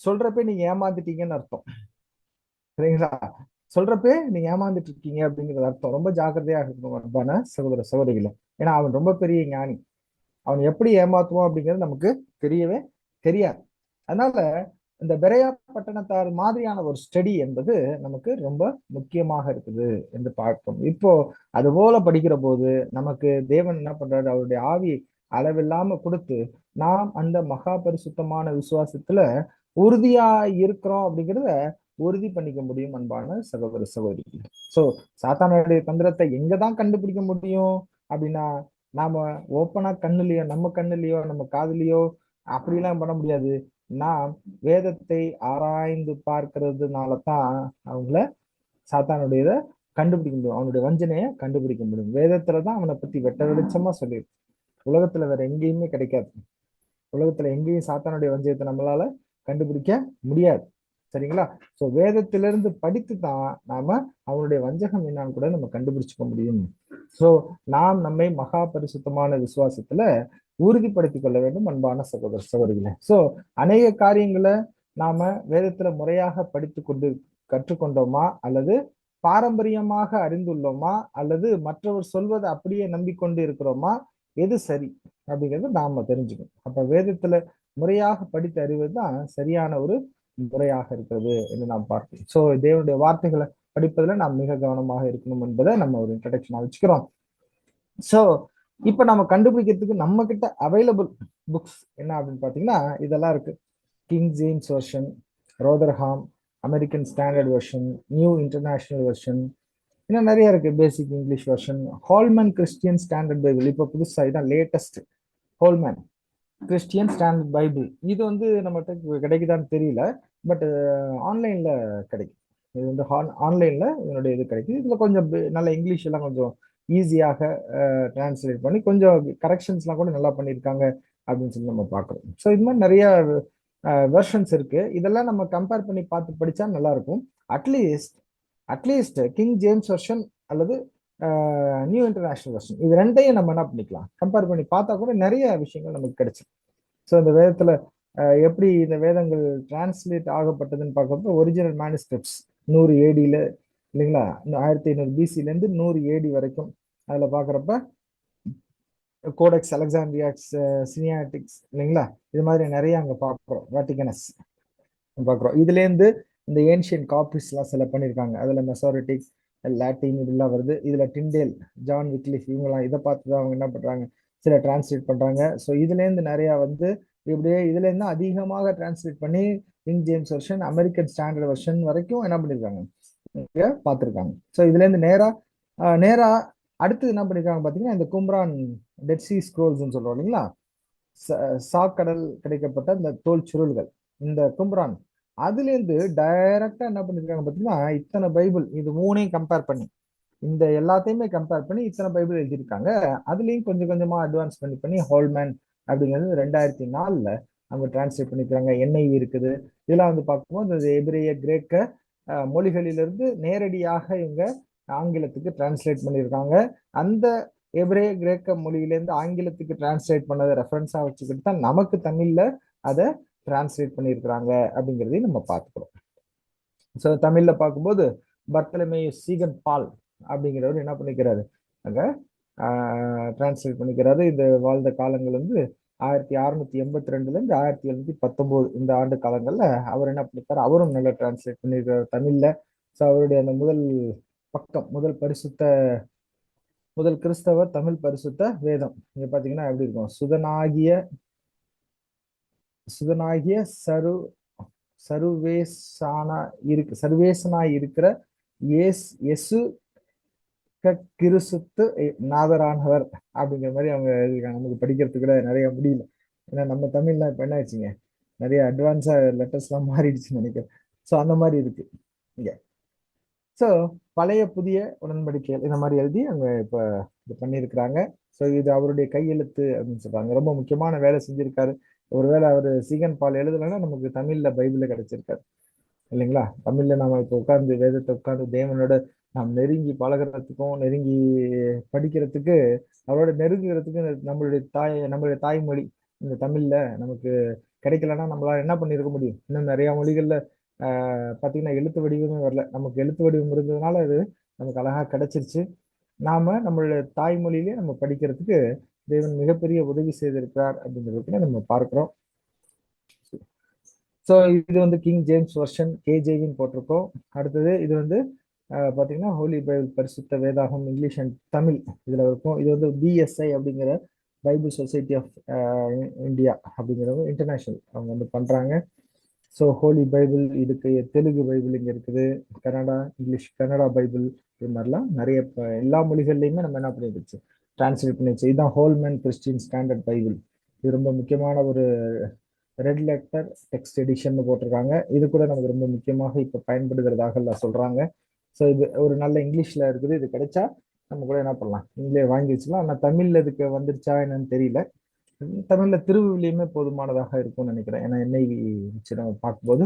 S1: சொல்றப்ப நீங்க ஏமாந்துட்டீங்கன்னு அர்த்தம். சரிங்களா? சொல்றப்ப நீங்க ஏமாந்துட்டு இருக்கீங்க அப்படிங்கிறது அர்த்தம். ரொம்ப ஜாக்கிரதையாக இருக்கணும் அன்பான சகோதர சகோதரிகளை. ஏன்னா அவன் ரொம்ப பெரிய ஞானி. அவன் எப்படி ஏமாத்துவான் அப்படிங்கிறது நமக்கு தெரியவே தெரியாது. அதனால இந்த பெரையா பட்டணத்தார் மாதிரியான ஒரு ஸ்டடி என்பது நமக்கு ரொம்ப முக்கியமாக இருக்குது என்று பார்ப்போம். இப்போ அது போல படிக்கிற போது நமக்கு தேவன் என்ன பண்றாரு, அவருடைய ஆவி அளவில்லாம கொடுத்து நாம் அந்த மகா பரிசுத்தமான விசுவாசத்துல உறுதியா இருக்கிறோம் அப்படிங்கிறத உறுதி பண்ணிக்க முடியும் அன்பான சகோதர சகோதரி. சோ சாத்தானுடைய தந்திரத்தை எங்கதான் கண்டுபிடிக்க முடியும் அப்படின்னா, நாம ஓப்பனா கண்ணுலயோ, நம்ம கண்ணுலயோ, நம்ம காதுலயோ அப்படிலாம் பண்ண முடியாது. நாம் வேதத்தை ஆராய்ந்து பார்க்கறதுனால தான் அவங்கள சாத்தானுடைய கண்டுபிடிக்க முடியும், அவனுடைய வஞ்சனையை கண்டுபிடிக்க முடியும். வேதத்துலதான் அவனை பத்தி வெட்ட வெளிச்சமா சொல்லியிருக்கு. உலகத்துல வேற எங்கேயுமே கிடைக்காது. உலகத்துல எங்கேயும் சாத்தானுடைய வஞ்சகத்தை நம்மளால கண்டுபிடிக்க முடியாது. சரிங்களா? சோ வேதத்திலிருந்து படித்து தான் நாம அவனுடைய வஞ்சகம் என்னான்னு கூட நம்ம கண்டுபிடிச்சுக்க முடியும். சோ நாம் நம்மை மகா பரிசுத்தமான விசுவாசத்துல உறுதிப்படுத்திக் கொள்ள வேண்டும் அன்பான சகோதர சகோதரிகளே. சோ அநேக காரியங்களை நாம வேதத்துல முறையாக படித்து கொண்டு கற்றுக்கொண்டோமா, அல்லது பாரம்பரியமாக அறிந்துள்ளோமா, அல்லது மற்றவர் சொல்வதை அப்படியே நம்பிக்கொண்டு இருக்கிறோமா, எது சரி அப்படிங்கிறது நாம தெரிஞ்சுக்கணும். அப்ப வேதத்துல முறையாக படித்து அறிவதுதான் சரியான ஒரு முறையாக இருக்கிறது என்று நாம் பார்க்கிறோம். சோ தேவனுடைய வார்த்தைகளை படிப்பதில் நாம் மிக கவனமாக இருக்கணும் என்பதை நம்ம ஒரு இன்ட்ரடக்ஷனா வச்சுக்கிறோம். சோ இப்ப நம்ம கண்டுபிடிக்கிறதுக்கு நம்ம கிட்ட அவைலபிள் புக்ஸ் என்ன அப்படின்னு பாத்தீங்கன்னா இதெல்லாம் இருக்கு. King James version, Rotherham, American Standard version, New International version, இன்னும் நிறைய இருக்கு. Basic English version, Holman Christian Standard Bible, இப்ப புதுசா இதான் latest Holman Christian Standard Bible. இது வந்து நம்மகிட்ட கிடைக்குதான்னு தெரியல, பட் ஆன்லைன்ல கிடைக்கும். இது வந்து ஆன்லைன்ல இதனுடைய இது கிடைக்குது. இதுல கொஞ்சம் நல்ல இங்கிலீஷ் எல்லாம் கொஞ்சம் ஈஸியாக டிரான்ஸ்லேட் பண்ணி கொஞ்சம் கரெக்ஷன்ஸ்லாம் கூட நல்லா பண்ணியிருக்காங்க அப்படின்னு சொல்லி நம்ம பார்க்குறோம். ஸோ இது மாதிரி நிறைய வெர்ஷன்ஸ் இருக்கு. இதெல்லாம் நம்ம கம்பேர் பண்ணி பார்த்து படிச்சா நல்லா இருக்கும். அட்லீஸ்ட் கிங் ஜேம்ஸ் வெர்ஷன் அல்லது நியூ இன்டர்நேஷனல் வெர்ஷன், இது ரெண்டையும் நம்ம என்ன பண்ணிக்கலாம், கம்பேர் பண்ணி பார்த்தா கூட நிறைய விஷயங்கள் நமக்கு கிடைச்சிடும். ஸோ இந்த வேதத்துல எப்படி இந்த வேதங்கள் டிரான்ஸ்லேட் ஆகப்பட்டதுன்னு பார்க்கறப்ப ஒரிஜினல் மேனுஸ்கிரிப்ட்ஸ் 100 ஏடியில இல்லைங்களா, 1500 பிசில இருந்து 100 ஏடி வரைக்கும் அதுல பாக்குறப்ப கோடெக்ஸ் அலெக்சாண்ட்ரியாக்ஸ், சினியாட்டிக்ஸ் இல்லைங்களா, இது மாதிரி நிறைய அங்க பாக்குறோம். வாட்டிகனஸ் பாக்குறோம். இதுல இருந்து இந்த ஏன்ஷியன் காப்பீஸ் எல்லாம் சில பண்ணியிருக்காங்க. அதுல மெசோரிட்டிக், லாட்டின் இதெல்லாம் வருது. இதுல டிண்டேல், ஜான் விக்லிஃப் இவங்கெல்லாம் இதை பார்த்துதான் அவங்க என்ன பண்றாங்க, சில டிரான்ஸ்லேட் பண்றாங்க. ஸோ இதுல இருந்து நிறைய வந்து இப்படியே இதுல இருந்து அதிகமாக டிரான்ஸ்லேட் பண்ணி king James version, American Standard version வரைக்கும் என்ன பண்ணிருக்காங்க பார்த்துருக்காங்க. ஸோ இதுல இருந்து நேரா அடுத்து என்ன பண்ணிருக்காங்க பாத்தீங்கன்னா, இந்த கும்ரான் டெட் சி ஸ்க்ரோல்ஸ்ன்னு சொல்றோம் இல்லைங்களா, சாக்கடல் கிடைக்கப்பட்ட இந்த தோல் சுருள்கள், இந்த கும்ரான் அதுல இருந்து டைரக்டா என்ன பண்ணிருக்காங்க பாத்தீங்கன்னா, இத்தனை பைபிள் இது மூணையும் கம்பேர் பண்ணி, இந்த எல்லாத்தையுமே கம்பேர் பண்ணி இத்தனை பைபிள் எழுதியிருக்காங்க. அதுலயும் கொஞ்சம் கொஞ்சமா அட்வான்ஸ் பண்ணி ஹோல்மேன் அப்படிங்கிறது 2004ல அவங்க டிரான்ஸ்லேட் பண்ணிக்கிறாங்க. என்ஐவி இருக்குது. இதெல்லாம் வந்து பார்க்கும்போது இந்த எபிரேய கிரேக்க மொழிகளிலிருந்து நேரடியாக இவங்க ஆங்கிலத்துக்கு டிரான்ஸ்லேட் பண்ணியிருக்காங்க. அந்த எபிரேய கிரேக்க மொழியிலேருந்து ஆங்கிலத்துக்கு டிரான்ஸ்லேட் பண்ணதை ரெஃபரன்ஸா வச்சுக்கிட்டு தான் நமக்கு தமிழ்ல அதை டிரான்ஸ்லேட் பண்ணியிருக்கிறாங்க அப்படிங்கிறதையும் நம்ம பார்த்துக்கிறோம். ஸோ தமிழ்ல பார்க்கும்போது பர்த்தலமேயு சீகன் பால் அப்படிங்கிறவர் என்ன பண்ணிக்கிறாரு, அங்க டிரான்ஸ்லேட் பண்ணிக்கிறாரு. இந்த வாழ்ந்த காலங்கள் வந்து 1682 இருந்து 1719 இந்த ஆண்டு காலங்கள்ல அவர் என்ன பண்ணிருக்காரு, அவரும் நல்லா டிரான்ஸ்லேட் பண்ணியிருக்காரு தமிழ்ல. ஸோ அவருடைய அந்த முதல் முதல் கிறிஸ்தவ தமிழ் பரிசுத்த வேதம் இங்க பாத்தீங்கன்னா எப்படி இருக்கும், சுதனாகிய சர்வேசனாய் இருக்கிற எசு கிறிஸ்து நாதரானவர் அப்படிங்கிற மாதிரி அவங்க எழுதிருக்காங்க. நமக்கு படிக்கிறதுக்கு கூட நிறைய முடியல. ஏன்னா நம்ம தமிழ்லாம் இப்ப என்ன ஆச்சுங்க, நிறைய அட்வான்ஸா லெட்டர்ஸ் எல்லாம் மாறிடுச்சுன்னு நினைக்கிறேன். ஸோ அந்த மாதிரி இருக்கு இங்க. ஸோ பழைய புதிய உடன்படிக்கைகள் இந்த மாதிரி எழுதி அங்க இப்ப இது பண்ணியிருக்கிறாங்க. ஸோ இது அவருடைய கையெழுத்து அப்படின்னு சொல்றாங்க. ரொம்ப முக்கியமான வேலை செஞ்சிருக்காரு. ஒருவேளை அவர் சீகன் பால் எழுதலைன்னா நமக்கு தமிழ்ல பைபிள்ல கிடைச்சிருக்காரு இல்லைங்களா. தமிழ்ல நம்ம இப்ப உட்கார்ந்து வேதத்தை உட்கார்ந்து தேவனோட நாம் நெருங்கி பழகிறதுக்கும் நெருங்கி படிக்கிறதுக்கு அவரோட நெருங்குகிறதுக்கு நம்மளுடைய தாய்மொழி இந்த தமிழ்ல நமக்கு கிடைக்கலன்னா நம்மளால என்ன பண்ணிருக்க முடியும். இன்னும் நிறைய மொழிகள்ல பாத்தீங்கன்னா எழுத்து வடிவமே வரல. நமக்கு எழுத்து வடிவம் இருந்ததுனால அது நமக்கு அழகா கிடைச்சிருச்சு. நாம நம்மளுடைய தாய்மொழியிலே நம்ம படிக்கிறதுக்கு தேவன் மிகப்பெரிய உதவி செய்திருக்கிறார் அப்படிங்கிறதுக்கு நம்ம பார்க்கிறோம். ஸோ இது வந்து கிங் ஜேம்ஸ் வெர்ஷன் கேஜேவின்னு போட்டிருக்கோம். அடுத்தது இது வந்து பார்த்தீங்கன்னா ஹோலி பைபிள் பரிசுத்த வேதாகம் இங்கிலீஷ் அண்ட் தமிழ் இதில் இருக்கும். இது வந்து பிஎஸ்ஐ அப்படிங்கிற பைபிள் சொசைட்டி ஆஃப் இந்தியா அப்படிங்கிறவங்க இன்டர்நேஷனல் அவங்க வந்து பண்ணுறாங்க. ஸோ ஹோலி பைபிள், இதுக்கு தெலுங்கு பைபிள் இங்கே இருக்குது, கன்னடா இங்கிலீஷ் கன்னடா பைபிள், இது மாதிரிலாம் நிறைய எல்லா மொழிகள்லையுமே நம்ம என்ன பண்ணிடுச்சு, டிரான்ஸ்லேட் பண்ணிடுச்சு. இதுதான் ஹோல்மேன் கிறிஸ்டின் ஸ்டாண்டர்ட் பைபிள். இது ரொம்ப முக்கியமான ஒரு ரெட் லெட்டர் டெக்ஸ்ட் எடிஷன் போட்டிருக்காங்க. இது கூட நமக்கு ரொம்ப முக்கியமாக இப்போ பயன்படுகிறதாக எல்லாம் சொல்றாங்க. ஸோ இது ஒரு நல்ல இங்கிலீஷ்ல இருக்குது. இது கிடைச்சா நம்ம கூட என்ன பண்ணலாம், இங்கிலீஷ் வாங்கி வச்சுக்கலாம். ஆனால் தமிழ்ல இதுக்கு வந்துருச்சா என்னன்னு தெரியல. தமிழ்ல திருவிழியுமே போதுமானதாக இருக்கும்னு நினைக்கிறேன். ஏன்னா என்ஐவி வச்சு நம்ம பார்க்கும்போது.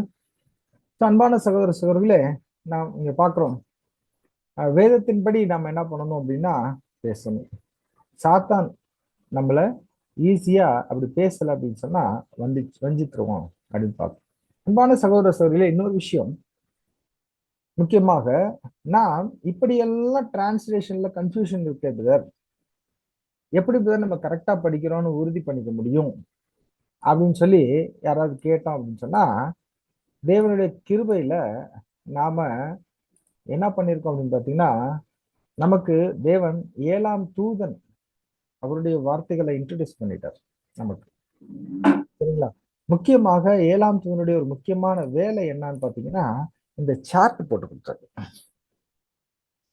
S1: அன்பான சகோதர சகோதரர்களே, நாம் இங்க பார்க்குறோம் வேதத்தின்படி நம்ம என்ன பண்ணணும் அப்படின்னா பேசணும். சாத்தான் நம்மள ஈஸியா அப்படி பேசல அப்படின்னு சொன்னா வஞ்சித்துருவோம் அப்படின்னு பார்ப்போம். அன்பான சகோதர சகோதரிகளே, இன்னொரு விஷயம் முக்கியமாக, நாம் இப்படியெல்லாம் டிரான்ஸ்லேஷன்ல கன்ஃபியூஷன் இருக்கு பிரதர், எப்படி பிரதர் நம்ம கரெக்டா படிக்கிறோம்னு உறுதி பண்ணிக்க முடியும் அப்படின்னு சொல்லி யாராவது கேட்டோம் அப்படின்னு சொன்னா, தேவனுடைய கிருபையில நாம என்ன பண்ணியிருக்கோம் அப்படின்னு பார்த்தீங்கன்னா, நமக்கு தேவன் 7ஆம் தூதன் அவருடைய வார்த்தைகளை இன்ட்ரடியூஸ் பண்ணிட்டார் நமக்கு. சரிங்களா? முக்கியமாக 7ஆம் தூதனுடைய ஒரு முக்கியமான வேலை என்னன்னு பார்த்தீங்கன்னா, இந்த சார்ட் போட்டு கொடுத்தாரு.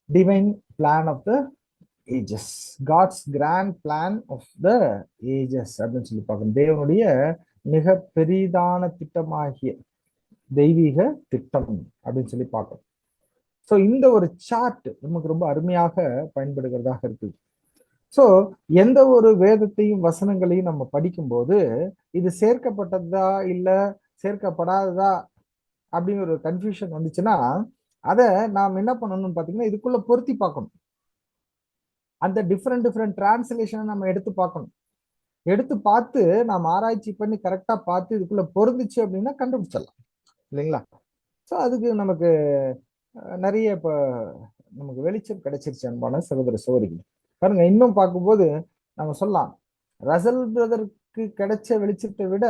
S1: Divine plan of the ages, God's grand plan of the ages அப்படின்னு சொல்லி பார்க்கணும். தேவனுடைய மிக பெரிதான திட்டமாகிய தெய்வீக திட்டம் அப்படின்னு சொல்லி பார்க்கணும். ஸோ இந்த ஒரு சார்ட் நமக்கு ரொம்ப அருமையாக பயன்படுகிறதாக இருக்குது. ஸோ எந்த ஒரு வேதத்தையும் வசனங்களையும் நம்ம படிக்கும்போது இது சேர்க்கப்பட்டதா இல்ல சேர்க்கப்படாததா அப்படின்னு ஒரு கன்ஃபியூஷன் வந்துச்சுன்னா, அதை நாம் என்ன பண்ணணும்னு பார்த்தீங்கன்னா, இதுக்குள்ள பொருத்தி பார்க்கணும். அந்த டிஃப்ரெண்ட் டிரான்ஸ்லேஷனை நம்ம எடுத்து பார்க்கணும். எடுத்து பார்த்து நாம் ஆராய்ச்சி பண்ணி கரெக்டா பார்த்து இதுக்குள்ள பொருந்துச்சு அப்படின்னா கண்டுபிடிச்சிடலாம் இல்லைங்களா? ஸோ அதுக்கு நமக்கு நிறைய இப்போ நமக்கு வெளிச்சம் கிடைச்சிருச்சு அன்பான சகோதர சகோதரிகள். பாருங்க, இன்னும் பார்க்கும்போது நம்ம சொல்லலாம், ரசல் பிரதருக்கு கிடைச்ச வெளிச்சத்தை விட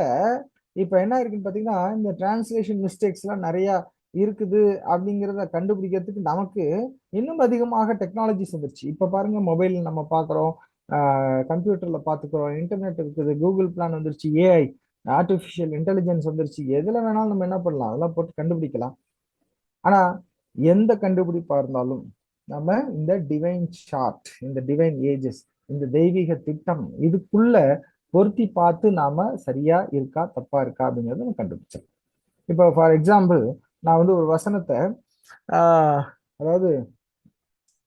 S1: இப்ப என்ன இருக்குன்னு பாத்தீங்கன்னா, இந்த டிரான்ஸ்லேஷன் மிஸ்டேக்ஸ் எல்லாம் நிறைய இருக்குது அப்படிங்கிறத கண்டுபிடிக்கிறதுக்கு நமக்கு இன்னும் அதிகமாக டெக்னாலஜிஸ் வந்துருச்சு. இப்ப பாருங்க, மொபைல் நம்ம பாக்குறோம், கம்ப்யூட்டர்ல பாத்துக்கிறோம், இன்டர்நெட் இருக்குது, கூகுள் பிளான் வந்துருச்சு, ஏஐ ஆர்டிபிஷியல் இன்டெலிஜென்ஸ் வந்துருச்சு. எதுல வேணாலும் நம்ம என்ன பண்ணலாம், அதெல்லாம் போட்டு கண்டுபிடிக்கலாம். ஆனா எந்த கண்டுபிடிப்பா இருந்தாலும் நம்ம இந்த டிவைன் சார்ட், இந்த டிவைன் ஏஜஸ், இந்த தெய்வீக திட்டம் இதுக்குள்ள பொருத்தி பார்த்து நாம சரியா இருக்கா தப்பா இருக்கா அப்படிங்கிறத நம்ம கண்டுபிடிச்சோம். இப்போ ஃபார் எக்ஸாம்பிள், நான் வந்து ஒரு வசனத்தை அதாவது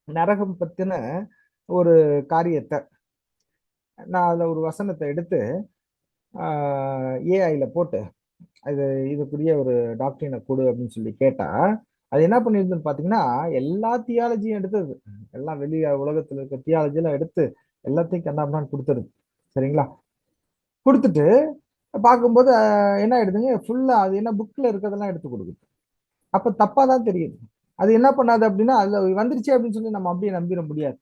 S1: நரகம் பத்தின ஒரு காரியத்தை நான் அதில் ஒரு வசனத்தை எடுத்து ஏஐல போட்டு இதுக்குரிய ஒரு டாக்டரினை கொடு அப்படின்னு சொல்லி கேட்டா, அது என்ன பண்ணிருந்துன்னு பாத்தீங்கன்னா, எல்லா தியாலஜியும் எடுத்தது, எல்லாம் வெளிய உலகத்துல இருக்க தியாலஜியெல்லாம் எடுத்து எல்லாத்தையும் கண்ணாமண்ணான்னு கொடுத்துருது. சரிங்களா? கொடுத்துட்டு பார்க்கும்போது என்ன ஆயிடுதுங்க, ஃபுல்லா அது என்ன புக்ல இருக்கிறதெல்லாம் எடுத்து கொடுக்குது. அப்ப தப்பா தான் தெரியுது. அது என்ன பண்ணாது அப்படின்னா, அதுல வந்துருச்சு அப்படின்னு சொல்லி நம்ம அப்படியே நம்பிட முடியாது.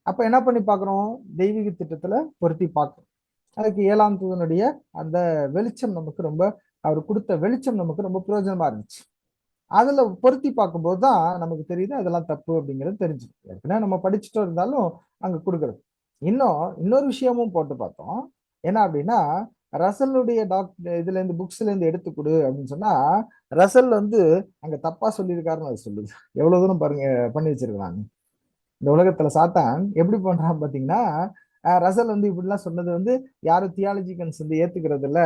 S1: அப்ப என்ன பண்ணி பார்க்குறோம், தெய்வீக திட்டத்துல பொருத்தி பார்க்கணும். அதுக்கு 7ஆம் தூதனுடைய அந்த வெளிச்சம் நமக்கு ரொம்ப, அவர் கொடுத்த வெளிச்சம் நமக்கு ரொம்ப பிரயோஜனமா இருந்துச்சு. அதுல பொருத்தி பார்க்கும்போது தான் நமக்கு தெரியுது அதெல்லாம் தப்பு அப்படிங்கிறது தெரிஞ்சுது. ஏற்கனவே நம்ம படிச்சுட்டு இருந்தாலும் அங்க கொடுக்குறது. இன்னொரு விஷயமும் போட்டு பார்த்தோம். என்ன அப்படின்னா, ரசலுடைய இதுல இருந்து புக்ஸ்ல இருந்து எடுத்து கொடு அப்படின்னு சொன்னா, ரசல் வந்து அங்க தப்பா சொல்லியிருக்காருன்னு அது சொல்லுது. எவ்வளவு தூரம் பாருங்க பண்ணி வச்சிருக்காங்க. இந்த உலகத்துல சாத்தான் எப்படி பண்றான் பாத்தீங்கன்னா, ரசல் வந்து இப்படிலாம் சொன்னது வந்து யாரும் தியாலஜிக்கன்ஸ் வந்து ஏத்துக்கிறது இல்ல,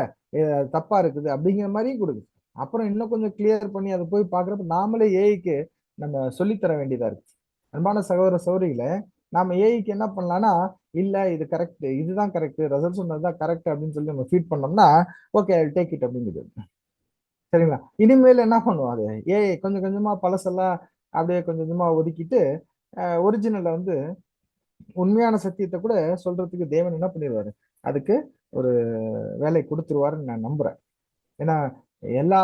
S1: தப்பா இருக்குது அப்படிங்கிற மாதிரியும் கொடுக்குது. அப்புறம் இன்னும் கொஞ்சம் கிளியர் பண்ணி அதை போய் பாக்குறப்ப நாமளே ஏஐக்கு நம்ம சொல்லித்தர வேண்டியதா இருக்கு. அன்பான சகோதர சகோதரிகளை, நாம ஏஐக்கு என்ன பண்ணலாம்னா, இல்ல இது கரெக்ட், இதுதான் கரெக்ட், ரிசல்ட் சொன்னதுதான் கரெக்ட் அப்படின்னு சொல்லி நம்ம ஃபீட் பண்ணோம்னா, ஓகே ஐ டேக் இட் அப்படிங்குது. சரிங்களா? இனிமேல் என்ன பண்ணுவோம், அது ஏஐ கொஞ்சம் கொஞ்சமா பழசெல்லாம் அப்படியே கொஞ்சம் கொஞ்சமா ஒதுக்கிட்டு ஒரிஜினலை வந்து உண்மையான சத்தியத்தை கூட சொல்றதுக்கு தேவன் என்ன பண்ணிடுவாரு, அதுக்கு ஒரு வேலை கொடுத்துருவாருன்னு நான் நம்புறேன். ஏன்னா எல்லா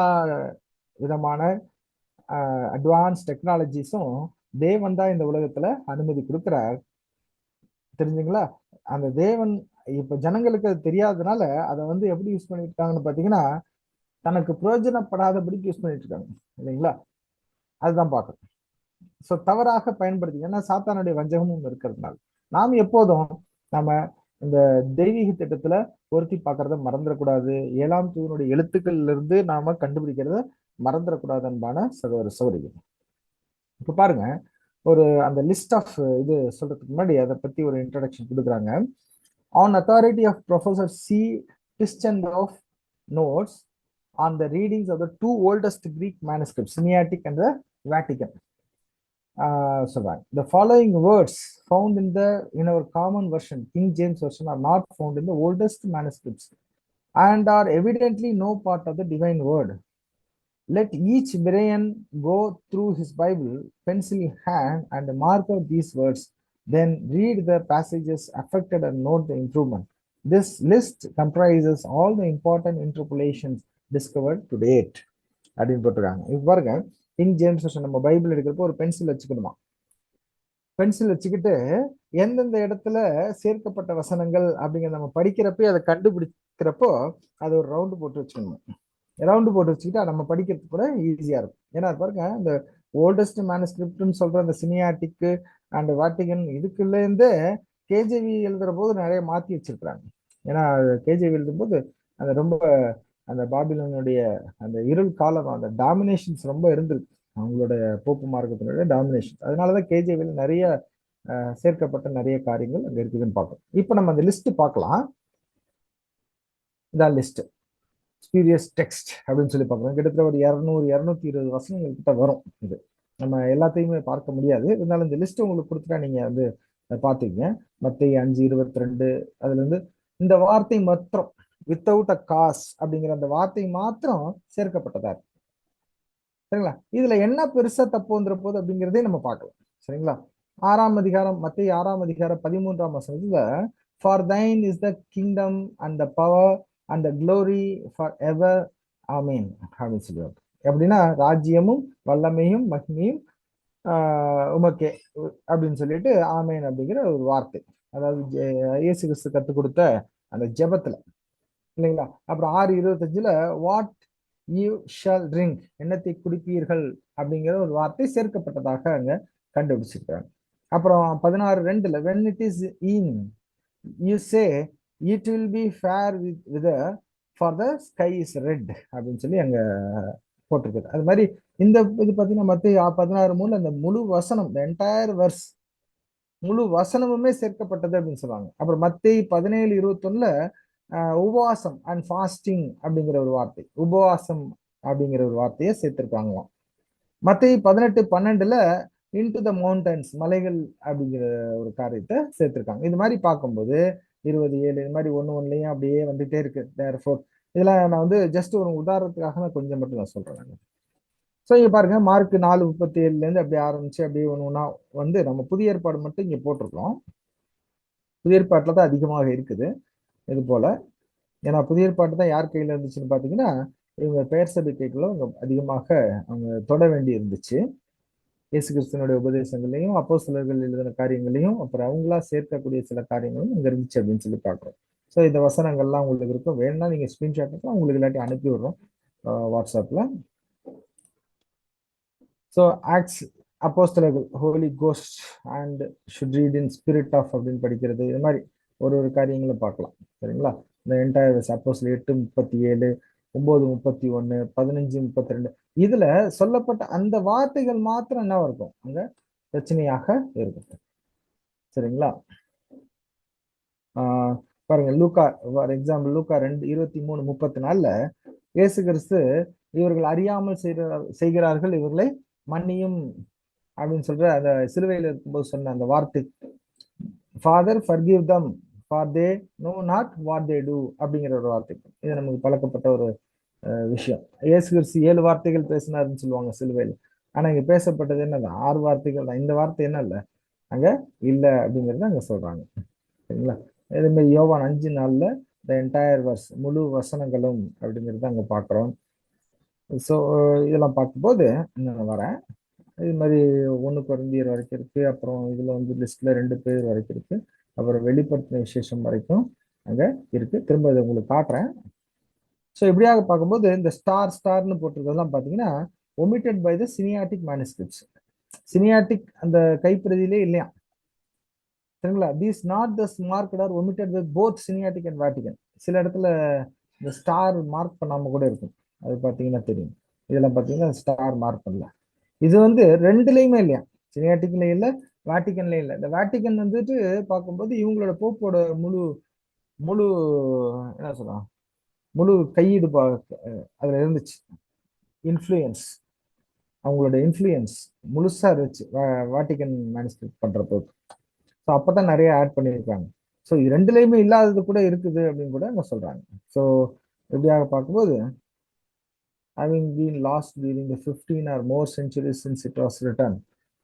S1: விதமான அட்வான்ஸ் டெக்னாலஜிஸும் தேவன் தான் இந்த உலகத்துல அனுமதி கொடுக்கிறார். தெரிஞ்சுங்களா? அந்த தேவன் இப்ப ஜனங்களுக்கு அது தெரியாததுனால அதை வந்து எப்படி யூஸ் பண்ணிருக்காங்கன்னு பாத்தீங்கன்னா, தனக்கு பிரயோஜனப்படாதபடிக்கு யூஸ் பண்ணிட்டு இருக்காங்க இல்லைங்களா? அதுதான் பார்க்கணும். ஸோ தவறாக பயன்படுத்தி, ஏன்னா சாத்தானுடைய வஞ்சகமும் இருக்கிறதுனால நாம் எப்போதும் நம்ம இந்த தெய்வீக திட்டத்துல பொருத்தி பார்க்கறத மறந்துடக்கூடாது. 7ஆம் தூதனுடைய எழுத்துக்கள்ல இருந்து நாம கண்டுபிடிக்கிறத மறந்துடக்கூடாது அன்பான சகோதர சகோதரிகள். இப்ப பாருங்க, ஒரு அந்த லிஸ்ட் ஆஃப் இது சொல்றதுக்கு முன்னாடி அதை பத்தி ஒரு இன்ட்ரடக்ஷன் கொடுக்குறாங்க. On authority of professor C Tischendorf notes on the readings of the two oldest Greek manuscripts, Sinaitic and the Vatican. சொல்றாங்க, the following words found in our common version, King James version, are not found in the oldest manuscripts and are evidently no part of the divine word. Let each Berean go through his Bible, pencil in hand, and mark out these words. Then read the passages affected and note the improvement. This list comprises all the important interpolations discovered to date. அப்படின்னு போட்டிருக்காங்க. இப்ப பாருங்க, கிங் ஜேம்ஸ் வருஷன் நம்ம பைபிள் எடுக்கிறப்போ ஒரு பென்சில் வச்சுக்கணுமா. பென்சில் வச்சுக்கிட்டு எந்தெந்த இடத்துல சேர்க்கப்பட்ட வசனங்கள் அப்படிங்கிற நம்ம படிக்கிறப்ப அதை கண்டுபிடிக்கிறப்போ அது ஒரு ரவுண்டு போட்டு வச்சுக்கணும். ரவுண்டு போட்டு வச்சுக்கிட்டா நம்ம படிக்கிறதுக்கு கூட ஈஸியா இருக்கும். ஏன்னா பாருங்க, இந்த ஓல்டஸ்ட் மேனுஸ்கிரிப்ட்னு சொல்ற அந்த சினியாட்டிக்கு அண்ட் வாட்டிகன் இதுக்குள்ள இருந்து கேஜேவி எழுதுற போது நிறைய மாத்தி வச்சிருக்கிறாங்க. ஏன்னா கேஜேவி எழுதும் போது அந்த ரொம்ப அந்த பாபிலோனுடைய அந்த இருள் காலம், அந்த டாமினேஷன்ஸ் ரொம்ப இருந்திருக்கு, அவங்களோட போப்பு மார்க்கத்தினுடைய டாமினேஷன். அதனாலதான் கேஜேவியில் நிறைய சேர்க்கப்பட்ட நிறைய காரியங்கள் அங்க இருக்குதுன்னு பார்க்கணும். இப்போ நம்ம அந்த லிஸ்ட் பார்க்கலாம். இதான் லிஸ்ட், ஸ்பீரியஸ் டெக்ஸ்ட் அப்படின்னு சொல்லி பார்க்கணும். கிட்டத்தட்ட ஒரு 200-220 வசனங்கள் கிட்ட வரும். இது நம்ம எல்லாத்தையுமே பார்க்க முடியாது, இருந்தாலும் இந்த லிஸ்ட் உங்களுக்கு கொடுத்துட்டா நீங்க வந்து பார்த்துக்கங்க. மத்தேயு 5:22 அதுல இருந்து இந்த வார்த்தை மாத்திரம், வித்தவுட் அ காஸ் அப்படிங்கிற அந்த வார்த்தை மாத்திரம் சேர்க்கப்பட்டதா இருக்கு. சரிங்களா? இதுல என்ன பெருசா தப்பு வந்துற போது அப்படிங்கிறதே நம்ம பார்க்கலாம். சரிங்களா? 6ஆம் அதிகாரம், மத்தேயு 6ஆம் அதிகாரம் 13ஆம் வசனத்துல, for thine is the kingdom and the power and the glory forever, ஆமீன் அப்படின்னு சொல்லுவாங்க. எப்படின்னா, ராஜ்யமும் வல்லமையும் மகிமையும் உமக்கே அப்படின்னு சொல்லிட்டு ஆமேன் அப்படிங்கிற ஒரு வார்த்தை. அதாவது இயேசு கிறிஸ்து கற்றுக் கொடுத்த அந்த ஜெபத்துல இல்லைங்களா? அப்புறம் 6:25 வாட் யூ ஷால் ட்ரிங்க், என்னத்தை குடிப்பீர்கள் அப்படிங்கிற ஒரு வார்த்தை சேர்க்கப்பட்டதாக அங்க கண்டுபிடிச்சிருக்காங்க. அப்புறம் 16:2 when it is evening you say it will be fair with for the sky is red அப்படின்னு சொல்லி அங்க போட்டிருக்கு. அது மாதிரி இந்த இது பார்த்தீங்கன்னா மத்தேயு 16:3 அந்த முழு வசனம், the entire verse, முழு வசனமுமே சேர்க்கப்பட்டது அப்படின்னு சொல்லுவாங்க. அப்புறம் மத்தேயு 17:21 உபவாசம் அண்ட் ஃபாஸ்டிங் அப்படிங்கிற ஒரு வார்த்தை, உபவாசம் அப்படிங்கிற ஒரு வார்த்தையை சேர்த்திருக்காங்களாம். மத்தேயு 18:12 இன்டு த மவுண்டன்ஸ், மலைகள் அப்படிங்கிற ஒரு காரியத்தை சேர்த்திருக்காங்க. இது மாதிரி பார்க்கும்போது 27 இது மாதிரி ஒன்னுலயும் அப்படியே வந்துட்டே இருக்கு. தேர்ஃபோர் இதெல்லாம் நான் வந்து ஜஸ்ட் ஒரு உதாரணத்துக்காக நான் கொஞ்சம் மட்டும் நான் சொல்றேன். ஸோ இங்க பாருங்க, மார்க் 4:37 அப்படியே ஆரம்பிச்சு அப்படியே ஒண்ணா வந்து நம்ம புதிய ஏற்பாடு மட்டும் இங்க போட்டிருக்கோம். புதிய ஏற்பாட்டுல தான் அதிகமாக இருக்குது இது போல. ஏன்னா புதிய ஏற்பாட்டு தான் யார் கையில இருந்துச்சுன்னு பாத்தீங்கன்னா, இவங்க பெயர் சபை கைக்குள்ள அவங்க அதிகமாக அவங்க தொட வேண்டி இருந்துச்சு. இயேசு கிறிஸ்துவனுடைய உபதேசங்களையும் அப்போஸ்தலர்கள் எழுதின காரியங்களையும் அப்புறம் அவங்களா சேர்க்கக்கூடிய சில காரியங்களும் இங்க இருந்துச்சு அப்படின்னு சொல்லி பார்க்கிறோம். ஸோ இந்த வசனங்கள்லாம் உங்களுக்கு இருக்கும், வேணும்னா நீங்க ஸ்கிரீன்ஷாட் எடுத்து உங்களுக்கு இல்லாட்டி அனுப்பி விடுறோம் வாட்ஸ்அப்ல. ஸோ ஆக்ட்ஸ் அப்போஸ்தலர்கள், holy ghost and should read in spirit of அப்படின்னு படிக்கிறது, இது மாதிரி ஒரு ஒரு காரியங்களும் பார்க்கலாம். சரிங்களா? இந்த என்டையர் அப்போஸ்தலர் 8:37, 9:31, 15:32 இதுல சொல்லப்பட்ட அந்த வார்த்தைகள் மாத்திரம் என்ன இருக்கும், அங்க பிரச்சனையாக இருக்கும். சரிங்களா? பாருங்க, லூக்கா ஃபார் எக்ஸாம்பிள், லூக்கா 2:23-34 இயேசு கிறிஸ்து இவர்கள் அறியாமல் செய்கிறார்கள், இவர்களை மன்னியும் அப்படின்னு சொல்ற அந்த சிலுவையில் இருக்கும்போது சொன்ன அந்த வார்த்தை, father forgive them for they know not what they do அப்படிங்கிற ஒரு வார்த்தை. இது நமக்கு பழக்கப்பட்ட ஒரு விஷயம். இயேசு கிறிஸ்து 7 வார்த்தைகள் பேசினாருன்னு சொல்லுவாங்க சிலுவையில். ஆனா இங்க பேசப்பட்டது என்னதான் 6 வார்த்தைகள் தான். இந்த வார்த்தை என்ன இல்லை அங்க இல்ல அப்படிங்கறத அங்க சொல்றாங்க. சரிங்களா? இதே மாதிரி யோவான் 5:4 த என்டையர் வர்ஸ், முழு வசனங்களும் அப்படிங்கிறத அங்க பாக்குறோம். ஸோ இதெல்லாம் பார்க்கும்போது நான் வரேன். இது மாதிரி 1 கொரிந்தியர் வரைக்கும் இருக்கு. அப்புறம் இதுல வந்து லிஸ்ட்ல 2 பேர் வரைக்கும் இருக்கு. அப்புறம் வெளிப்படுத்தின விசேஷம் வரைக்கும் அங்க இருக்கு. திரும்ப இதை உங்களுக்கு காட்டுறேன். ஸோ இப்படியாக பார்க்கும்போது இந்த ஸ்டார்னு போட்டிருக்கிறதெல்லாம் பார்த்தீங்கன்னா omitted by the சினியாட்டிக் manuscripts. சினியாட்டிக் அந்த கைப்பிரதியிலே இல்லையா, சரிங்களா? These not the marked or omitted with both Sinaitic and Vatican. சில இடத்துல இந்த ஸ்டார் மார்க் பண்ணாம கூட இருக்கும், அது பார்த்தீங்கன்னா தெரியும். இதெல்லாம் பார்த்தீங்கன்னா ஸ்டார் மார்க் பண்ணல. இது வந்து ரெண்டுலையுமே இல்லையா, சினியாட்டிக்லயும் இல்லை வாட்டிகன்லயும் இல்லை. இந்த வாட்டிகன் வந்துட்டு பார்க்கும்போது இவங்களோட போப்போட முழு முழு என்ன சொல்லலாம், முழு கையீடு அதுல இருந்துச்சு. இன்ஃப்ளூயன்ஸ், அவங்களோட இன்ஃப்ளூயன்ஸ் முழுசா இருந்துச்சு வாட்டிகன் மேனுஸ்கிரிப்ட் பண்றப்போ. ஸோ அப்பதான் நிறைய ஆட் பண்ணியிருக்காங்க. ஸோ இது ரெண்டுலையுமே இல்லாதது கூட இருக்குது அப்படின்னு கூட அவங்க சொல்றாங்க. ஸோ எப்படியாக பார்க்கும்போது having been lost during the 15 or more centuries since it was written,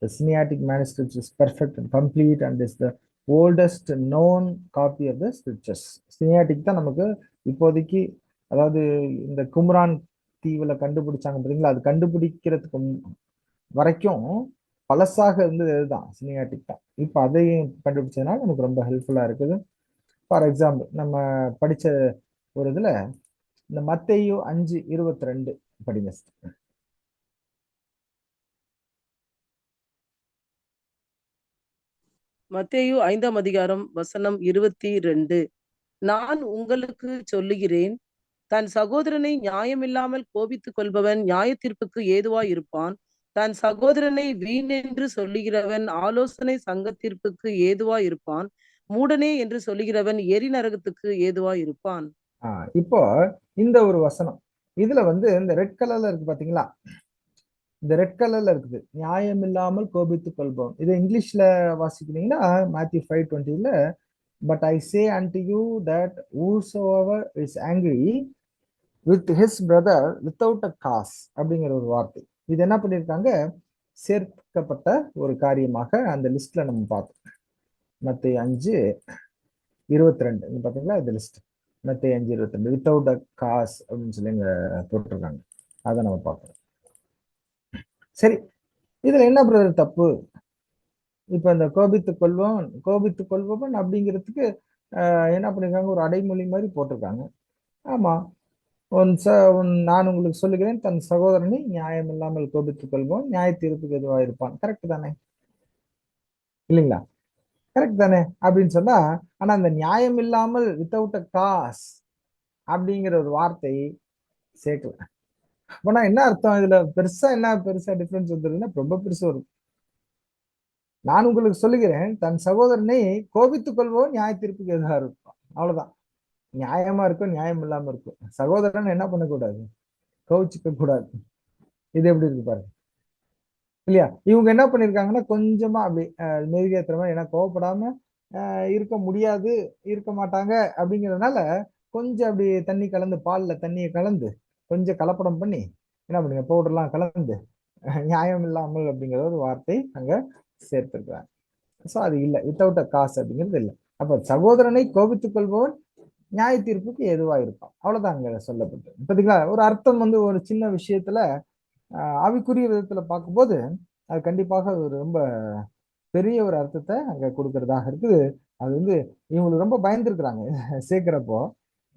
S1: the Sinaitic manuscript is perfect and complete and is the oldest known copy of the scriptures. Sinaitic தான் நமக்கு இப்போதைக்கு, அதாவது இந்த கும்ரான் தீவுல கண்டுபிடிச்சாங்க பார்த்தீங்களா, அது கண்டுபிடிக்கிறதுக்கு வரைக்கும் பழசாக இருந்தது இதுதான், சினியாட்டிக் தான். இப்போ அதையும் கண்டுபிடிச்சதுனால நமக்கு ரொம்ப ஹெல்ப்ஃபுல்லா இருக்குது. ஃபார் எக்ஸாம்பிள் நம்ம படிச்ச ஒரு இதுல இந்த மத்தேயு 5:22 படிங்க.
S2: மத்தேயு 5ஆம் அதிகாரம் வசனம் 22. நான் உங்களுக்கு சொல்லுகிறேன், தன் சகோதரனை நியாயமில்லாமல் கோபித்துக் கொள்பவன் நியாய தீர்ப்புக்கு ஏதுவாய் இருப்பான். தன் சகோதரனை வீணென்று சொல்லுகிறவன் ஆலோசனை சங்க தீர்ப்புக்கு ஏதுவாய் இருப்பான். மூடனே என்று சொல்லுகிறவன் எரி நரகத்துக்கு ஏதுவாய் இருப்பான்.
S1: இப்போ இந்த ஒரு வசனம் இதுல வந்து இந்த ரெட் கலர்ல இருக்கு பாத்தீங்களா, இந்த ரெட் கலர்ல இருக்குது, நியாயம் இல்லாமல் கோபித்துக் கொள்பவன். இதை இங்கிலீஷ்ல வாசிக்கிறீங்கன்னா Matthew 5:20ல, but I say unto you that whosoever is angry with his brother without a cause அப்படிங்கிற ஒரு வார்த்தை. இது என்ன பண்ணிருக்காங்க, சேர்க்கப்பட்ட ஒரு காரியமாக அந்த லிஸ்ட்ல நம்ம பார்த்தோம். மத்தேயு 5:22 பாத்தீங்களா, இந்த லிஸ்ட் மத்தேயு 5:22 வித்தவுட் அ காஸ் அப்படின்னு சொல்லி இங்க போட்டிருக்காங்க. அதை நம்ம பார்க்கணும். சரி, இதுல என்ன பிரதர் தப்பு? இப்ப இந்த கோபித்துக் கொள்பவன் அப்படிங்கிறதுக்கு என்ன பண்ணிருக்காங்க, ஒரு அடைமொழி மாதிரி போட்டிருக்காங்க. ஆமா, நான் உங்களுக்கு சொல்லுகிறேன், தன் சகோதரனை நியாயம் இல்லாமல் கோபித்துக் கொள்வோம் நியாய தீர்ப்புக்கு எதுவாக இருப்பான். கரெக்ட் தானே, இல்லைங்களா? கரெக்ட் தானே அப்படின்னு சொன்னா, ஆனா அந்த நியாயம் இல்லாமல் வித்தவுட் அ காஸ் அப்படிங்கிற ஒரு வார்த்தை சேர்க்கல. அப்பனா என்ன அர்த்தம்? இதுல பெருசா டிஃபரன்ஸ் வந்துருதுன்னா ரொம்ப பெருசு வரும். நான் உங்களுக்கு சொல்லுகிறேன், தன் சகோதரனை கோபித்துக் கொள்வோம் நியாய தீர்ப்புக்கு எதிராக இருப்பான். அவ்வளவுதான். நியாயமா இருக்கும், நியாயம் இல்லாம இருக்கும். சகோதரன் என்ன பண்ணக்கூடாது, கோவிச்சுக்க கூடாது. இது எப்படி இருக்கு பாருங்க, இல்லையா? இவங்க என்ன பண்ணிருக்காங்கன்னா கொஞ்சமா அப்படி மெருகேற்றுற மாதிரி, ஏன்னா கோவப்படாம இருக்க முடியாது, இருக்க மாட்டாங்க அப்படிங்கிறதுனால கொஞ்சம் அப்படி தண்ணி கலந்து, பால்ல தண்ணியை கலந்து கொஞ்சம் கலப்படம் பண்ணி என்ன பண்ணுங்க, பவுடர்லாம் கலந்து நியாயம் இல்லாமல் அப்படிங்கிற ஒரு வார்த்தை அங்க சேர்த்திருக்கிறாங்க. ஸோ அது இல்லை, வித்தவுட் அ காசு அப்படிங்கிறது இல்லை. அப்ப சகோதரனை கோபித்துக் கொள்பவன் நியாய தீர்ப்புக்கு எதுவா இருப்பான், அவ்வளவுதான் அங்க சொல்லப்பட்டு. பாத்தீங்களா, ஒரு அர்த்தம் வந்து ஒரு சின்ன விஷயத்துல ஆவிக்குரிய விதத்துல பார்க்கும்போது அது கண்டிப்பாக ஒரு ரொம்ப பெரிய ஒரு அர்த்தத்தை அங்க கொடுக்கறதாக இருக்குது. அது வந்து இவங்களுக்கு ரொம்ப பயந்துருக்குறாங்க சேர்க்கிறப்போ.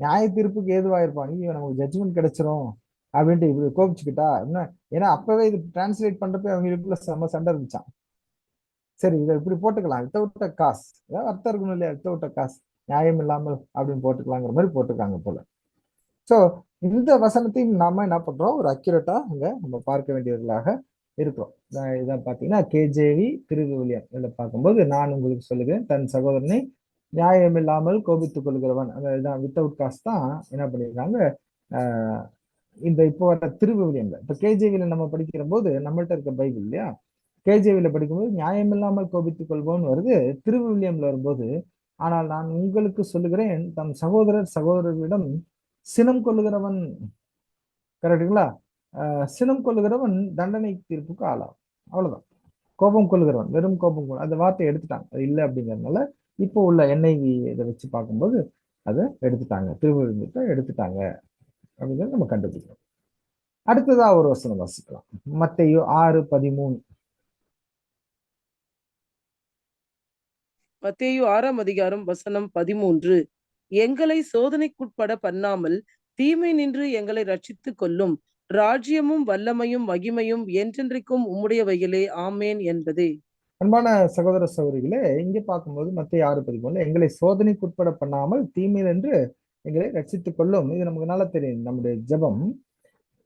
S1: நியாய தீர்ப்புக்கு ஏதுவா இருப்பான், ஐயோ நமக்கு ஜட்ஜ்மெண்ட் கிடைச்சிரும் அப்படின்ட்டு இப்படி கோபிச்சுக்கிட்டா என்ன. ஏன்னா அப்பவே இது டிரான்ஸ்லேட் பண்றப்ப அவங்களுக்குள்ள செம்ம சண்டை இருந்துச்சான். சரி, இதை இப்படி போட்டுக்கலாம், வித்தவுட் அ காசு, ஏதாவது அர்த்தம் இருக்கணும் இல்லையா, வித்தவுட் அ காசு நியாயம் இல்லாமல் அப்படின்னு போட்டுக்கலாங்கிற மாதிரி போட்டிருக்காங்க போல. சோ இந்த வசனத்தையும் நாம என்ன பண்றோம், ஒரு அக்யூரேட்டா அங்க நம்ம பார்க்க வேண்டியவர்களாக இருக்கிறோம். இதை பாத்தீங்கன்னா கேஜேவி திருவிவிலியம் இதில் பார்க்கும்போது, நான் உங்களுக்கு சொல்லுகிறேன், தன் சகோதரனை நியாயம் இல்லாமல் கோபித்துக் கொள்கிறவன், அந்த இதான் வித்தவுட் காஸ்ட் தான் என்ன பண்ணியிருக்காங்க. இந்த இப்போ வர திருவிவிலியம்ல, இப்ப கேஜேவியில நம்ம படிக்கிற போது நம்மள்ட்ட இருக்க பைபிள் இல்லையா, கேஜேவியில படிக்கும்போது நியாயம் இல்லாமல் கோபித்துக் கொள்வோம்னு வருது. திருவிவிலியம்ல வரும்போது, ஆனால் நான் உங்களுக்கு சொல்லுகிறேன், தன் சகோதரர்களிடம் சினம் கொள்ளுகிறவன், கரெக்டுங்களா, சினம் கொள்ளுகிறவன் தண்டனை தீர்ப்புக்கு ஆளாகும். அவ்வளவுதான். கோபம் கொள்ளுகிறவன், வெறும் கோபம் அந்த வார்த்தை எடுத்துட்டாங்க, அது இல்லை அப்படிங்கறதுனால இப்போ உள்ள NIV இதை வச்சு பார்க்கும்போது அதை எடுத்துட்டாங்க, திருவிழத்தை எடுத்துட்டாங்க அப்படிங்கிறத நம்ம கண்டுபிடிக்கிறோம். அடுத்ததா ஒரு வசனம் வாசிக்கலாம், மத்தேயு 6:13.
S2: மத்தேயு 6ஆம் அதிகாரம் வசனம் 13. எங்களை சோதனைக்குட்பட பண்ணாமல் தீமை நின்று எங்களை ரட்சித்துக் கொள்ளும். ராஜ்யமும் வல்லமையும் மகிமையும் என்றென்றைக்கும் உம்முடையவைகளே, ஆமேன் என்பதே.
S1: அன்பான சகோதர சகோதரிகளே, இங்க பார்க்கும்போது மத்திய 6:13 எங்களை சோதனைக்கு உட்பட பண்ணாமல் தீமையினின்று எங்களை ரட்சித்துக் கொள்ளும். இது நமக்கு நல்லா தெரியும். நம்முடைய ஜெபம்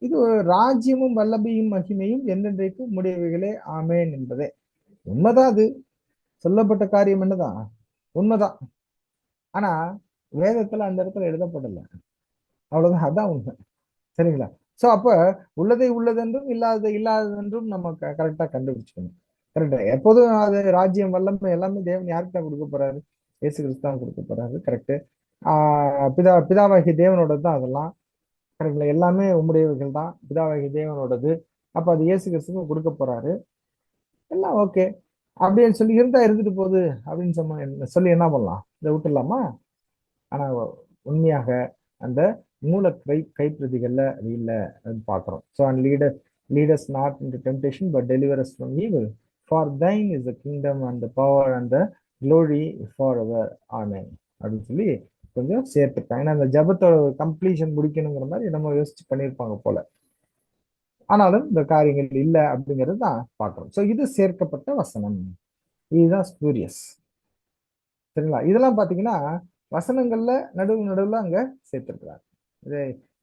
S1: இது ராஜ்யமும் வல்லமையும் மகிமையும் என்றென்றைக்கும் உம்முடையவைகளே, ஆமேன் என்பதே. உண்மைதான். அது சொல்லப்பட்ட காரியம் என்னதான் உண்மைதான். ஆனா வேதத்துல அந்த இடத்துல எழுதப்படல. அவ்வளவுதான். அதான் உண்மை. சரிங்களா? சோ அப்ப உள்ளதை உள்ளதென்றும் இல்லாததை இல்லாததென்றும் நம்ம கரெக்டா கண்டுபிடிச்சுக்கணும். கரெக்டா? எப்போதும் அது ராஜ்யம் வல்லமை எல்லாமே தேவன் யாருக்கு தான் கொடுக்க போறாரு? இயேசு கிறிஸ்து தான் கொடுக்க போறாரு. கரெக்ட். பிதாவாகிய தேவனோட தான் அதெல்லாம். கரெக்ட்ல? எல்லாமே உம்முடையவர்கள் தான். பிதாவாகிய தேவனோடது. அப்ப அது இயேசு கிறிஸ்துக்கு கொடுக்க போறாரு. எல்லாம் ஓகே அப்படின்னு சொல்லி இருந்தா இருந்துட்டு போகுது அப்படின்னு சொல்லி என்ன பண்ணலாம்? இதை விட்டுடலாமா? ஆனா உண்மையாக அந்த மூல கைப்பிரதிகள்ல அது இல்ல பாக்குறோம். So and lead us not into temptation but deliver us from evil for thine is the kingdom and the power and the glory for ever amen அப்படின்னு சொல்லி கொஞ்சம் சேர்த்துட்டாங்க. ஏன்னா அந்த ஜபத்தோட கம்ப்ளீஷன் முடிக்கணுங்கிற மாதிரி நம்ம யோசிச்சு பண்ணியிருப்பாங்க போல. ஆனாலும் இந்த காரியங்கள் இல்லை அப்படிங்கிறது தான் பார்க்கிறோம். ஸோ இது சேர்க்கப்பட்ட வசனம். இதுதான் ஸ்பூரியஸ். சரிங்களா? இதெல்லாம் பாத்தீங்கன்னா வசனங்கள்ல நடுவுல அங்க சேர்த்திருக்கிறாங்க. இது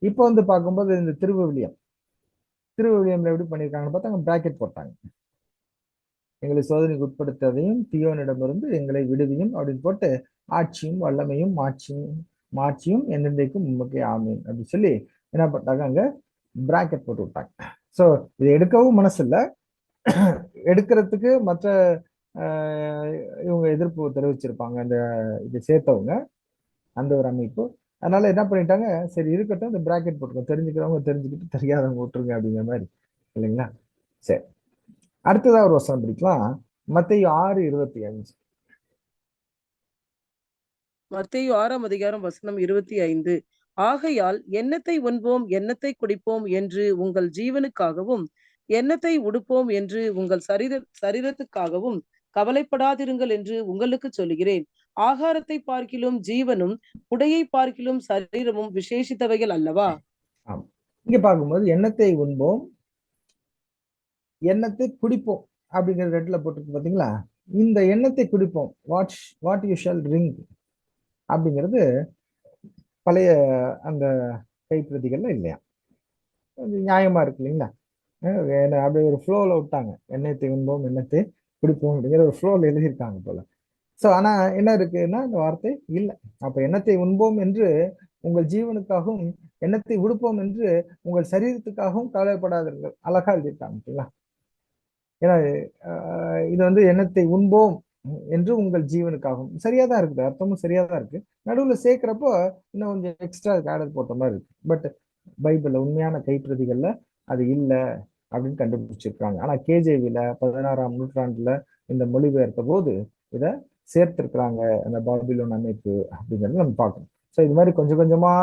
S1: இப்போ வந்து பார்க்கும்போது இந்த திருவிவிலியம்ல எப்படி பண்ணியிருக்காங்கன்னு பார்த்தா அங்க பிராக்கெட் போட்டாங்க. எங்களை சோதனைக்கு உட்படுத்ததையும் தீயோனிடமிருந்து எங்களை விடுவியும் அப்படின்னு போட்டு ஆட்சியும் வல்லமையும் மாட்சியும் என்னென்றைக்கும் உண்மைக்கு ஆமீன் அப்படின்னு சொல்லி என்ன பண்ணாங்க, அங்க பிராக்கெட் போட்டு விட்டாங்க. ஸோ இதை எடுக்கவும் மனசு இல்லை. எடுக்கிறதுக்கு மற்ற இவங்க எதிர்ப்பு தெரிவிச்சிருப்பாங்க, அந்த இதை சேர்த்தவங்க, அந்த ஒரு அமைப்பு. அதனால என்ன பண்ணிட்டாங்க, சரி இருக்கட்டும், இந்த பிராக்கெட் போட்டுருக்கோம், தெரிஞ்சுக்கிறவங்க தெரிஞ்சுக்கிட்டு தெரியாதவங்க விட்டுருங்க அப்படிங்கிற மாதிரி. இல்லைங்களா? சரி, அடுத்ததா ஒரு வசனம் பிடிக்கலாம். மத்தேயு 6:25.
S2: மத்தேயு 6:25. ஆகையால் எண்ணத்தை உண்போம் எண்ணத்தை குடிப்போம் என்று உங்கள் ஜீவனுக்காகவும் எண்ணத்தை உடுப்போம் என்று உங்கள் சரீரத்துக்காகவும் கவலைப்படாதிருங்கள் என்று உங்களுக்கு சொல்லுகிறேன். ஆகாரத்தை பார்க்கிலும் ஜீவனும் உடையை பார்க்கிலும் சரீரமும் விசேஷித்தவைகள் அல்லவா?
S1: இங்க பார்க்கும்போது எண்ணத்தை உண்போம் எண்ணத்தை குடிப்போம் அப்படிங்கிற ரெட்ல போட்டுருக்கு பாத்தீங்களா? இந்த எண்ணத்தை குடிப்போம், வாட் யூ ஷால் ட்ரிங்க் அப்படிங்கிறது பழைய அந்த கைப்பிரதிகள்ல இல்லையா? நியாயமா இருக்கு இல்லைங்களா? அப்படியே ஒரு ஃப்ளோல விட்டாங்க, எண்ணத்தை உண்போம் எண்ணத்தை குடிப்போம் அப்படிங்கிற ஒரு ஃப்ளோல எழுதியிருக்காங்க போல. ஸோ ஆனா என்ன இருக்குன்னா இந்த வார்த்தை இல்லை. அப்ப எண்ணத்தை உண்போம் என்று உங்கள் ஜீவனுக்காகவும் எண்ணத்தை உடுப்போம் என்று உங்கள் சரீரத்துக்காகவும் கவலைப்படாதீர்கள். அழகா எழுதியிருக்காங்க. ஏன்னா இது வந்து எண்ணத்தை உண்போம் என்று உங்கள் ஜீவனுக்காகவும் சரியா தான் இருக்குது, அர்த்தமும் சரியா தான் இருக்கு. நடுவில் சேர்க்கிறப்போ இன்னும் கொஞ்சம் எக்ஸ்ட்ரா ஆர்டர் போட்ட மாதிரி இருக்கு. பட் பைபிள்ல உண்மையான கைப்பிரதிகள்ல அது இல்லை அப்படின்னு கண்டுபிடிச்சிருக்காங்க. ஆனா கேஜேவில 16ஆம் நூற்றாண்டுல இந்த மொழிபெயர்த்த போது இதை சேர்த்திருக்கிறாங்க, அந்த பாபிலோன் அமைப்பு அப்படிங்கிறது நம்ம பார்க்கணும். ஸோ இது மாதிரி கொஞ்சம் கொஞ்சமா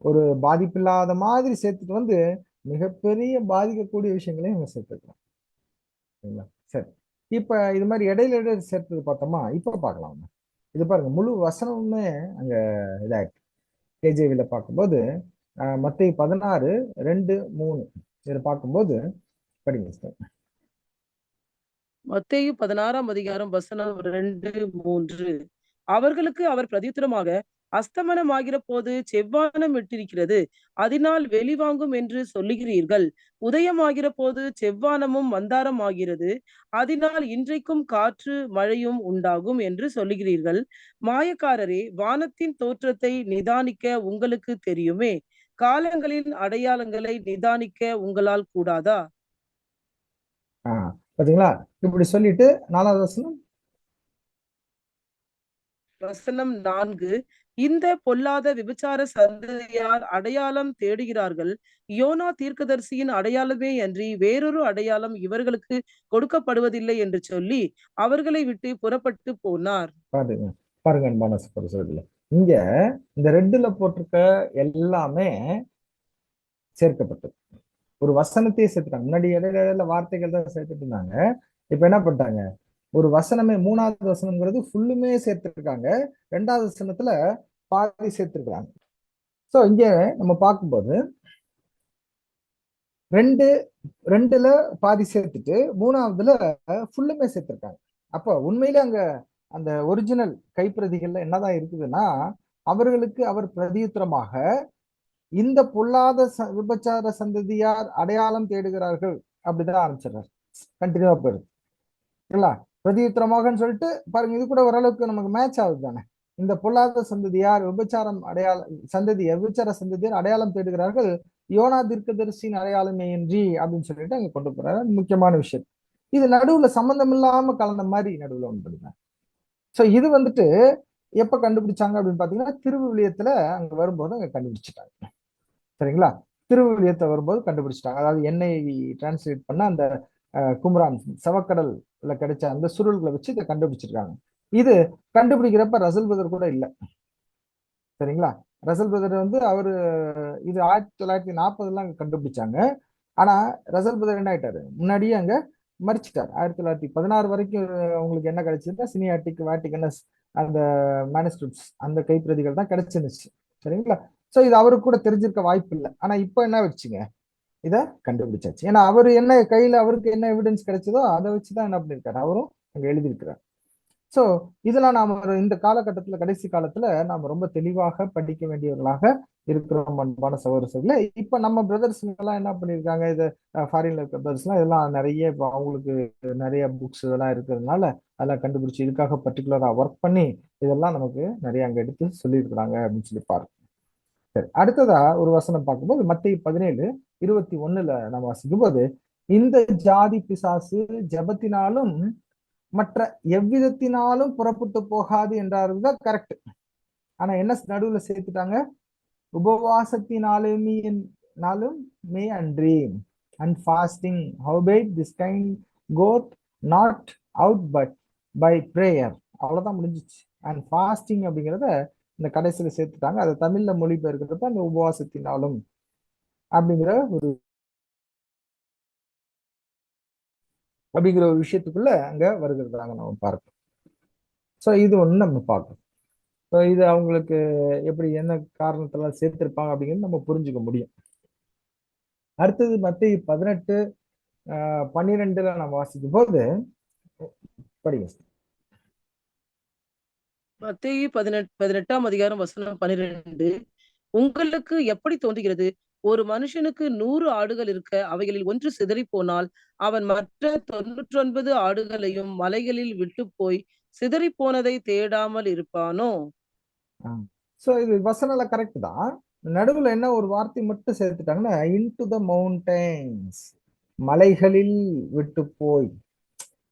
S1: ஒரு பாதிப்பில்லாத மாதிரி சேர்த்துட்டு வந்து மிகப்பெரிய பாதிக்கக்கூடிய விஷயங்களையும் இவங்க சேர்த்துக்கலாம். சரி, இப்ப இது மாதிரி இடையில சேர்த்தது பார்த்தோமா? இப்ப பார்க்கலாம். இது பாருங்க, முழு வசனமுமே அங்க இதாயிட்டு கேஜேவில பார்க்கும்போது மத்தேயு 16:2-3 இதை பார்க்கும்போது படிங்க.
S2: மத்தேயு 16:2-3. அவர்களுக்கு அவர் பிரதியுத்தரமாக, அஸ்தமனமாகிற போது செவ்வானம் விட்டிருக்கிறது, அதனால் வெளிவாங்கும் என்று சொல்லுகிறீர்கள். உதயமாகிற போது செவ்வானமும் மந்தாரம் ஆகிறது, அதனால் இன்றைக்கும் காற்று மழையும் உண்டாகும் என்று சொல்லுகிறீர்கள். மாயக்காரரே, வானத்தின் தோற்றத்தை நிதானிக்க உங்களுக்கு தெரியுமே, காலங்களின் அடையாளங்களை நிதானிக்க உங்களால் கூடாதா?
S1: பாத்தீங்களா? இப்படி சொல்லிட்டு 4வது வசனம்.
S2: வசனம் 4. இந்த பொல்லாத விபச்சார சந்ததியார் அடையாளம் தேடுகிறார்கள். யோனா தீர்க்கதரிசியின் அடையாளமே அன்றி வேறொரு அடையாளம் இவர்களுக்கு கொடுக்கப்படுவதில்லை என்று சொல்லி அவர்களை விட்டு புறப்பட்டு போனார்.
S1: பாருங்க அன்பான சகோதரர்களே, இங்க இந்த ரெட்டுல போட்டிருக்க எல்லாமே சேர்க்கப்பட்டது. ஒரு வசனத்தையே சேர்த்துட்டாங்க. முன்னாடி இடையில வார்த்தைகள் தான் சேர்த்துட்டு இருந்தாங்க. இப்ப என்ன பண்ணிட்டாங்க, ஒரு வசனமே 3வது வசனம்ங்கிறது ஃபுல்லுமே சேர்த்துருக்காங்க, 2வது வசனத்துல பாதி சேர்த்திருக்கிறாங்க. ஸோ இங்க நம்ம பார்க்கும்போது ரெண்டுல பாதி சேர்த்துட்டு மூணாவதுல ஃபுல்லுமே சேர்த்திருக்காங்க. அப்போ உண்மையிலே அங்க அந்த ஒரிஜினல் கைப்பிரதிகள்ல என்னதான் இருக்குதுன்னா, அவர்களுக்கு அவர் பிரதியுத்தரமாக இந்த பொல்லாத விபச்சார சந்ததியார் அடையாளம் தேடுகிறார்கள் அப்படிதான் ஆரம்பிச்சிடுறாரு. கண்டினியூவா போயிருக்கு. இல்ல பிரதியுத்தரமாகன்னு சொல்லிட்டு பாருங்க, இது கூட ஓரளவுக்கு நமக்கு மேட்ச் ஆகுது தானே. இந்த பொல்லாத சந்ததியார் விபச்சாரம் விபச்சார சந்ததியார் அடையாளம் தேடுகிறார்கள், யோனா தீர்க்கதரிசியின் அடையாளமே இன்றி அப்படின்னு சொல்லிட்டு அங்க கொண்டு போறாரு. முக்கியமான விஷயம் இது நடுவுல சம்பந்தம் இல்லாம கலந்த மாதிரி நடுவுல வந்துடுங்க. சோ இது வந்துட்டு எப்ப கண்டுபிடிச்சாங்க அப்படின்னு பாத்தீங்கன்னா, திருவிவிலியத்துல அங்க வரும்போது அங்க கண்டுபிடிச்சிட்டாங்க. சரிங்களா? திருவிவிலியத்தை வரும்போது கண்டுபிடிச்சிட்டாங்க. அதாவது என்ஐவி டிரான்ஸ்லேட் பண்ண அந்த கும்ரான் சவக்கடல்ல கிடைச்ச அந்த சுருள்களை வச்சு இதை கண்டுபிடிச்சிருக்காங்க. இது கண்டுபிடிக்கிறப்ப ரசல் பிரதர் கூட இல்லை. சரிங்களா? ரசல் பிரதர் வந்து அவரு இது 1940 கண்டுபிடிச்சாங்க. ஆனா ரசல் பிரதர் என்ன ஆயிட்டாரு, முன்னாடியே அங்க மறிச்சிட்டார். 1916 வரைக்கும் அவங்களுக்கு என்ன கிடைச்சதுன்னா சினியாட்டிக் வாட்டிகனஸ் அந்த மேனுஸ்கிரிப்ட்ஸ் அந்த கைப்பிரதிகள் தான் கிடைச்சிருந்துச்சு. சரிங்களா? சோ இது அவருக்கு கூட தெரிஞ்சிருக்க வாய்ப்பு இல்லை. ஆனா இப்ப என்ன வச்சுங்க, இதை கண்டுபிடிச்சாச்சு. ஏன்னா அவரு என்ன கையில அவருக்கு என்ன எவிடன்ஸ் கிடைச்சதோ அதை வச்சுதான் என்ன பண்ணிருக்காரு, அவரும் அங்க எழுதியிருக்கிறார். சோ இதெல்லாம் நாம இந்த காலகட்டத்துல கடைசி காலத்துல நாம ரொம்ப தெளிவாக படிக்க வேண்டியவர்களாக இருக்கிறோம் அன்பான சகோதரர்களே. இப்ப நம்ம பிரதர்ஸ் எல்லாம் என்ன பண்ணிருக்காங்க, இது ஃபாரின்ல இருக்க பிரதர்ஸ் எல்லாம் இதெல்லாம் நிறைய அவங்களுக்கு நிறைய புக்ஸ் இதெல்லாம் இருக்கிறதுனால அதெல்லாம் கண்டுபிடிச்சு இதுக்காக பர்டிகுலரா ஒர்க் பண்ணி இதெல்லாம் நமக்கு நிறைய அங்க எடுத்து சொல்லியிருக்கிறாங்க அப்படின்னு சொல்லி பாருங்க. சரி, அடுத்ததா ஒரு வசனம் பார்க்கும்போது மத்தேயு 17:21 நம்ம வாசிக்கும் போது, இந்த ஜாதி பிசாசு ஜபத்தினாலும் மற்ற எவ்விதத்தினாலும் புறப்பட்டு போகாது என்றாருதான் கரெக்ட். ஆனா என்ன நடுவுல சேர்த்துட்டாங்க, உபவாசத்தினாலும் மே அன்றி and fasting howbeit this kind goeth not out but by prayer. அவ்வளவுதான் முடிஞ்சிச்சு. அண்ட் ஃபாஸ்டிங் அப்படிங்கிறத இந்த கடைசியில சேர்த்துட்டாங்க. அதை தமிழ்ல மொழிபெயர்க்கிறப்ப அந்த உபவாசத்தினாலும் அப்படிங்கிற ஒரு விஷயத்துக்குள்ள அங்க வருகிறதாக நம்ம பார்க்கணும். ஸோ இது ஒண்ணு நம்ம பார்க்கணும். ஸோ இது அவங்களுக்கு எப்படி என்ன காரணத்துல சேர்த்திருப்பாங்க அப்படிங்கிறது நம்ம புரிஞ்சுக்க முடியும். அடுத்தது மத்தேயு 18:12 நம்ம வாசிக்கும் போது படிங்க.
S2: மத்தேயு 18ஆம் அதிகாரம் வசனம் 12. உங்களுக்கு எப்படி தோன்றுகிறது, ஒரு மனுஷனுக்கு 100 ஆடுகள் இருக்க அவைகளில் ஒன்று சிதறி போனால் அவன் மற்ற 99 ஆடுகளையும் மலைகளில் விட்டு போய் சிதறி போனதை தேடாமல் இருப்பானோ?
S1: சோ இது வசனம் கரெக்ட் தான். நடுவுல என்ன ஒரு வார்த்தை மட்டும் சேர்த்துட்டாங்கன்னா, இன்டு த மவுண்டைன்ஸ், மலைகளில் விட்டு போய்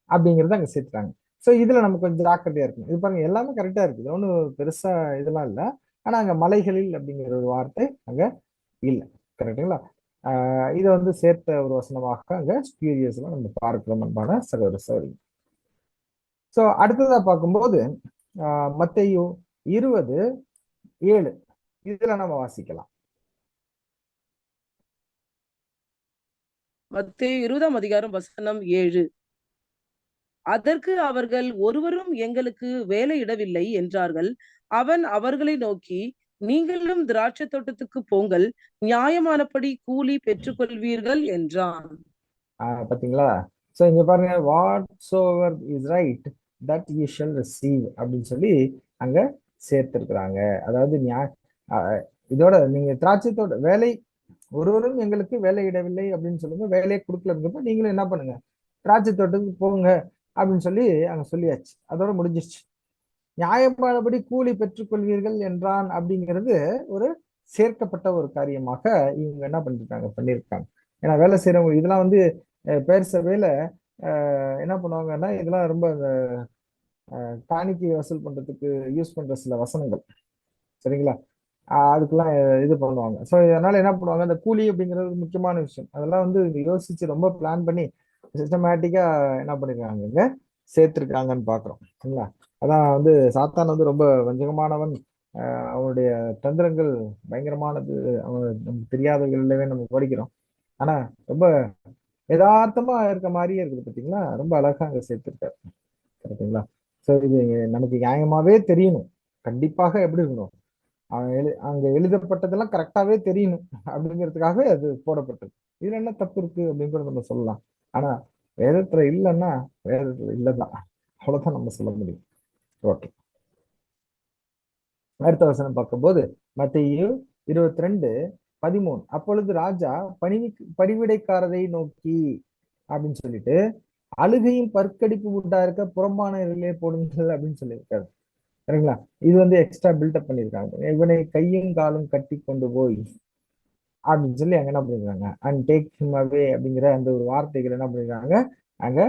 S1: அப்படிங்கறத அங்க சேர்த்துட்டாங்க. சோ இதுல நமக்கு கொஞ்சம் ஜாக்கிரதையா இருக்கும். இது பாருங்க எல்லாமே கரெக்டா இருக்குது, ஒன்னும் பெருசா இதெல்லாம் இல்ல. ஆனா அங்க மலைகளில் அப்படிங்கிற ஒரு வார்த்தை அங்க இல்ல. கரெக்டுங்களா? இதை வந்து சேர்த்த ஒரு வசனமாக அங்க ஸ்பியூரியஸ்ல நம்ம பார்க்கிறோம் அன்பான சகோதர சகோதரி. சோ அடுத்ததா பார்க்கும்போது மத்தேயு 20:7 இதுல நம்ம வாசிக்கலாம்.
S2: மத்தேயு 20ஆம் அதிகாரம் வசனம் 7. அதற்கு அவர்கள், ஒருவரும் எங்களுக்கு வேலையிடவில்லை என்றார்கள். அவன் அவர்களை நோக்கி, நீங்களும் திராட்சை தோட்டத்துக்கு போங்கள், நியாயமானபடி கூலி பெற்றுக்கொள்வீர்கள் என்றான்.
S1: பாத்தீங்களா? சோ இங்க பாருங்க, what shower is right that you shall receive அப்படின்னு சொல்லி அங்க சேர்த்திருக்கிறாங்க. அதாவது இதோட நீங்க திராட்சை தோட்ட வேலை, ஒருவரும் எங்களுக்கு வேலையிடவில்லை அப்படின்னு சொல்லுங்க, வேலையை கொடுக்கலங்கிறப்ப நீங்களும் என்ன பண்ணுங்க, திராட்சை தோட்டத்துக்கு போங்க அப்படின்னு சொல்லி அங்க சொல்லியாச்சு. அதோட முடிஞ்சிருச்சு. நியாயமானபடி கூலி பெற்றுக்கொள்வீர்கள் என்றான் அப்படிங்கிறது ஒரு சேர்க்கப்பட்ட ஒரு காரியமாக இவங்க என்ன பண்ணிருக்காங்க. ஏன்னா வேலை செய்யறவங்க இதெல்லாம் வந்து பேர் சபையில என்ன பண்ணுவாங்கன்னா, இதெல்லாம் ரொம்ப காணிக்கை வசூல் பண்றதுக்கு யூஸ் பண்ற சில வசனங்கள். சரிங்களா? அதுக்கெல்லாம் இது பண்ணுவாங்க. ஸோ இதனால என்ன பண்ணுவாங்க, இந்த கூலி அப்படிங்கிறது முக்கியமான விஷயம். அதெல்லாம் வந்து யோசிச்சு ரொம்ப பிளான் பண்ணி சிஸ்டமேட்டிக்கா என்ன பண்ணிருக்காங்க, இங்க சேர்த்திருக்காங்கன்னு பாக்குறோம். சரிங்களா? அதான் வந்து சாத்தான் வந்து ரொம்ப வஞ்சகமானவன். அவனுடைய தந்திரங்கள் பயங்கரமானது. அவன் நமக்கு தெரியாதவர்கள் இல்லவே நம்ம படிக்கிறோம். ஆனா ரொம்ப யதார்த்தமா இருக்க மாதிரியே இருக்குது பார்த்தீங்களா? ரொம்ப அழகா அங்க சேர்த்திருக்காரு. சரிங்களா? ஸோ இது நமக்கு நியாயமாவே தெரியணும். கண்டிப்பாக எப்படி இருக்கணும், அங்க எழுதப்பட்டதெல்லாம் கரெக்டாவே தெரியணும் அப்படிங்கிறதுக்காக அது போடப்பட்டது. இதுல என்ன தப்பு இருக்கு அப்படிங்கறத நம்ம சொல்லலாம். ஆனா வேதத்துல இல்லைன்னா வேதத்துல இல்லதான், அவ்வளவுதான் நம்ம சொல்ல முடியும். ஓகே, அடுத்த வசனம் பார்க்கும்போது மத்தேயு 22:13. அப்பொழுது ராஜா பணிவிடைக்காரரை நோக்கி அப்படின்னு சொல்லிட்டு, அழுகையும் பற்கடிப்பு உண்டா இருக்க புறம்பானவர்களே போடுங்கள் அப்படின்னு சொல்லியிருக்காரு. சரிங்களா? இது வந்து எக்ஸ்ட்ரா பில்டப் பண்ணியிருக்காங்க. இவனை கையும் காலும் கட்டி கொண்டு போய் அப்படின்னு சொல்லி அங்க என்ன பண்ணிருக்காங்க, அண்ட் டேக் ஹிம் அவே அப்படிங்கிற அந்த ஒரு வார்த்தைகள் என்ன பண்ணிருக்காங்க அங்க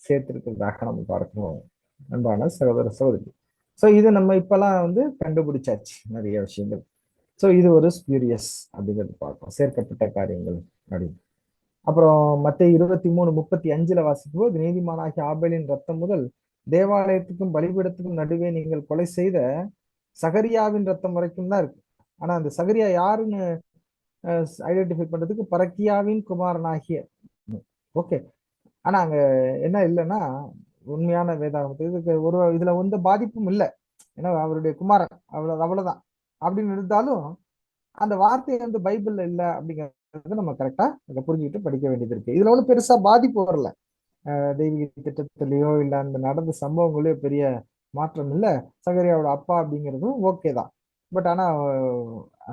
S1: சேர்த்திருக்கிறதாக நம்ம பார்க்கிறோம். அன்பான சகோதர சகோதரி, சோ இது நம்ம இப்பெல்லாம் வந்து கண்டுபிடிச்சாச்சு நிறைய விஷயங்கள். சோ இது ஒரு ஸ்பியூரியஸ் அப்படிங்கிறது பார்ப்போம், சேர்க்கப்பட்ட காரியங்கள் அப்படின்னு. அப்புறம் மத்தேயு 23:35 வாசிக்கும் போது, நீதிமானாகிய ஆபேலின் ரத்தம் முதல் தேவாலயத்துக்கும் பலிபீடத்துக்கும் நடுவே நீங்கள் கொலை செய்த சகரியாவின் ரத்தம் வரைக்கும் தான் இருக்கு. ஆனா அந்த சகரியா யாருன்னு ஐடென்டிஃபை பண்றதுக்கு பரக்கியாவின் குமாரனாகிய, ஓகே. ஆனா அங்க என்ன இல்லைன்னா உண்மையான வேதாகமத்துக்கு இதுக்கு ஒரு இதுல எந்த பாதிப்பும் இல்லை, ஏன்னா அவருடைய குமாரன் அவ்வளவுதான் அப்படின்னு இருந்தாலும் அந்த வார்த்தை வந்து பைபிள்ல இல்ல அப்படிங்கறது நம்ம கரெக்டா அதை புரிஞ்சுக்கிட்டு படிக்க வேண்டியது இருக்கு. இதுல ஒன்றும் பெருசா பாதிப்பு வரல, தெய்வீக திட்டத்திலேயோ இல்ல அந்த நடந்த சம்பவங்களோ பெரிய மாற்றம் இல்ல. சகரியாவோட அப்பா அப்படிங்கிறதும் ஓகே தான். பட் ஆனா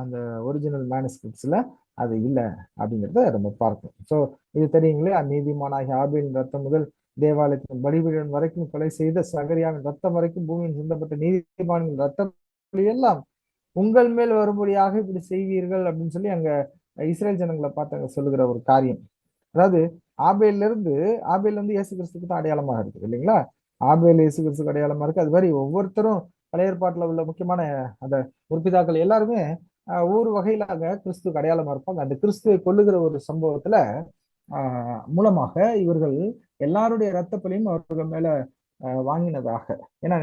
S1: அந்த ஒரிஜினல் மேனுஸ்கிரிப்ட்ஸ்ல அது இல்லை அப்படிங்கிறத நம்ம பார்க்கணும். ஸோ இது தெரியுங்களே, நீதிமானாகிய ஆபேலின் ரத்தம் முதல் தேவாலயத்தின் பலிபீடம் வரைக்கும் கொலை செய்த சகரியாவின் ரத்தம் வரைக்கும் பூமியின் சிந்தப்பட்ட நீதிமான்கள் ரத்தம் எல்லாம் உங்கள் மேல் வரும்படியாக இப்படி செய்வீர்கள் அப்படின்னு சொல்லி அங்க இஸ்ரேல் ஜனங்களை பார்த்து அங்க சொல்லுகிற ஒரு காரியம். அதாவது ஆபேல் வந்து இயேசு கிறிஸ்துக்கு தான் அடையாளமாக இருக்குது இல்லைங்களா? ஆபேல் இயேசு கிறிஸ்துக்கு அடையாளமா இருக்கு. அது மாதிரி ஒவ்வொருத்தரும் பழைய ஏற்பாட்டுல உள்ள முக்கியமான அந்த முற்பிதாக்கள் எல்லாருமே ஒவ்வொரு வகையிலாக கிறிஸ்துக்கு அடையாளமா இருப்பாங்க. அந்த கிறிஸ்துவை கொல்லுகிற ஒரு சம்பவத்துல மூலமாக இவர்கள் எல்லாருடைய இரத்தப்பலியும் அவர்கள் மேல வாங்கினதாக. ஏன்னா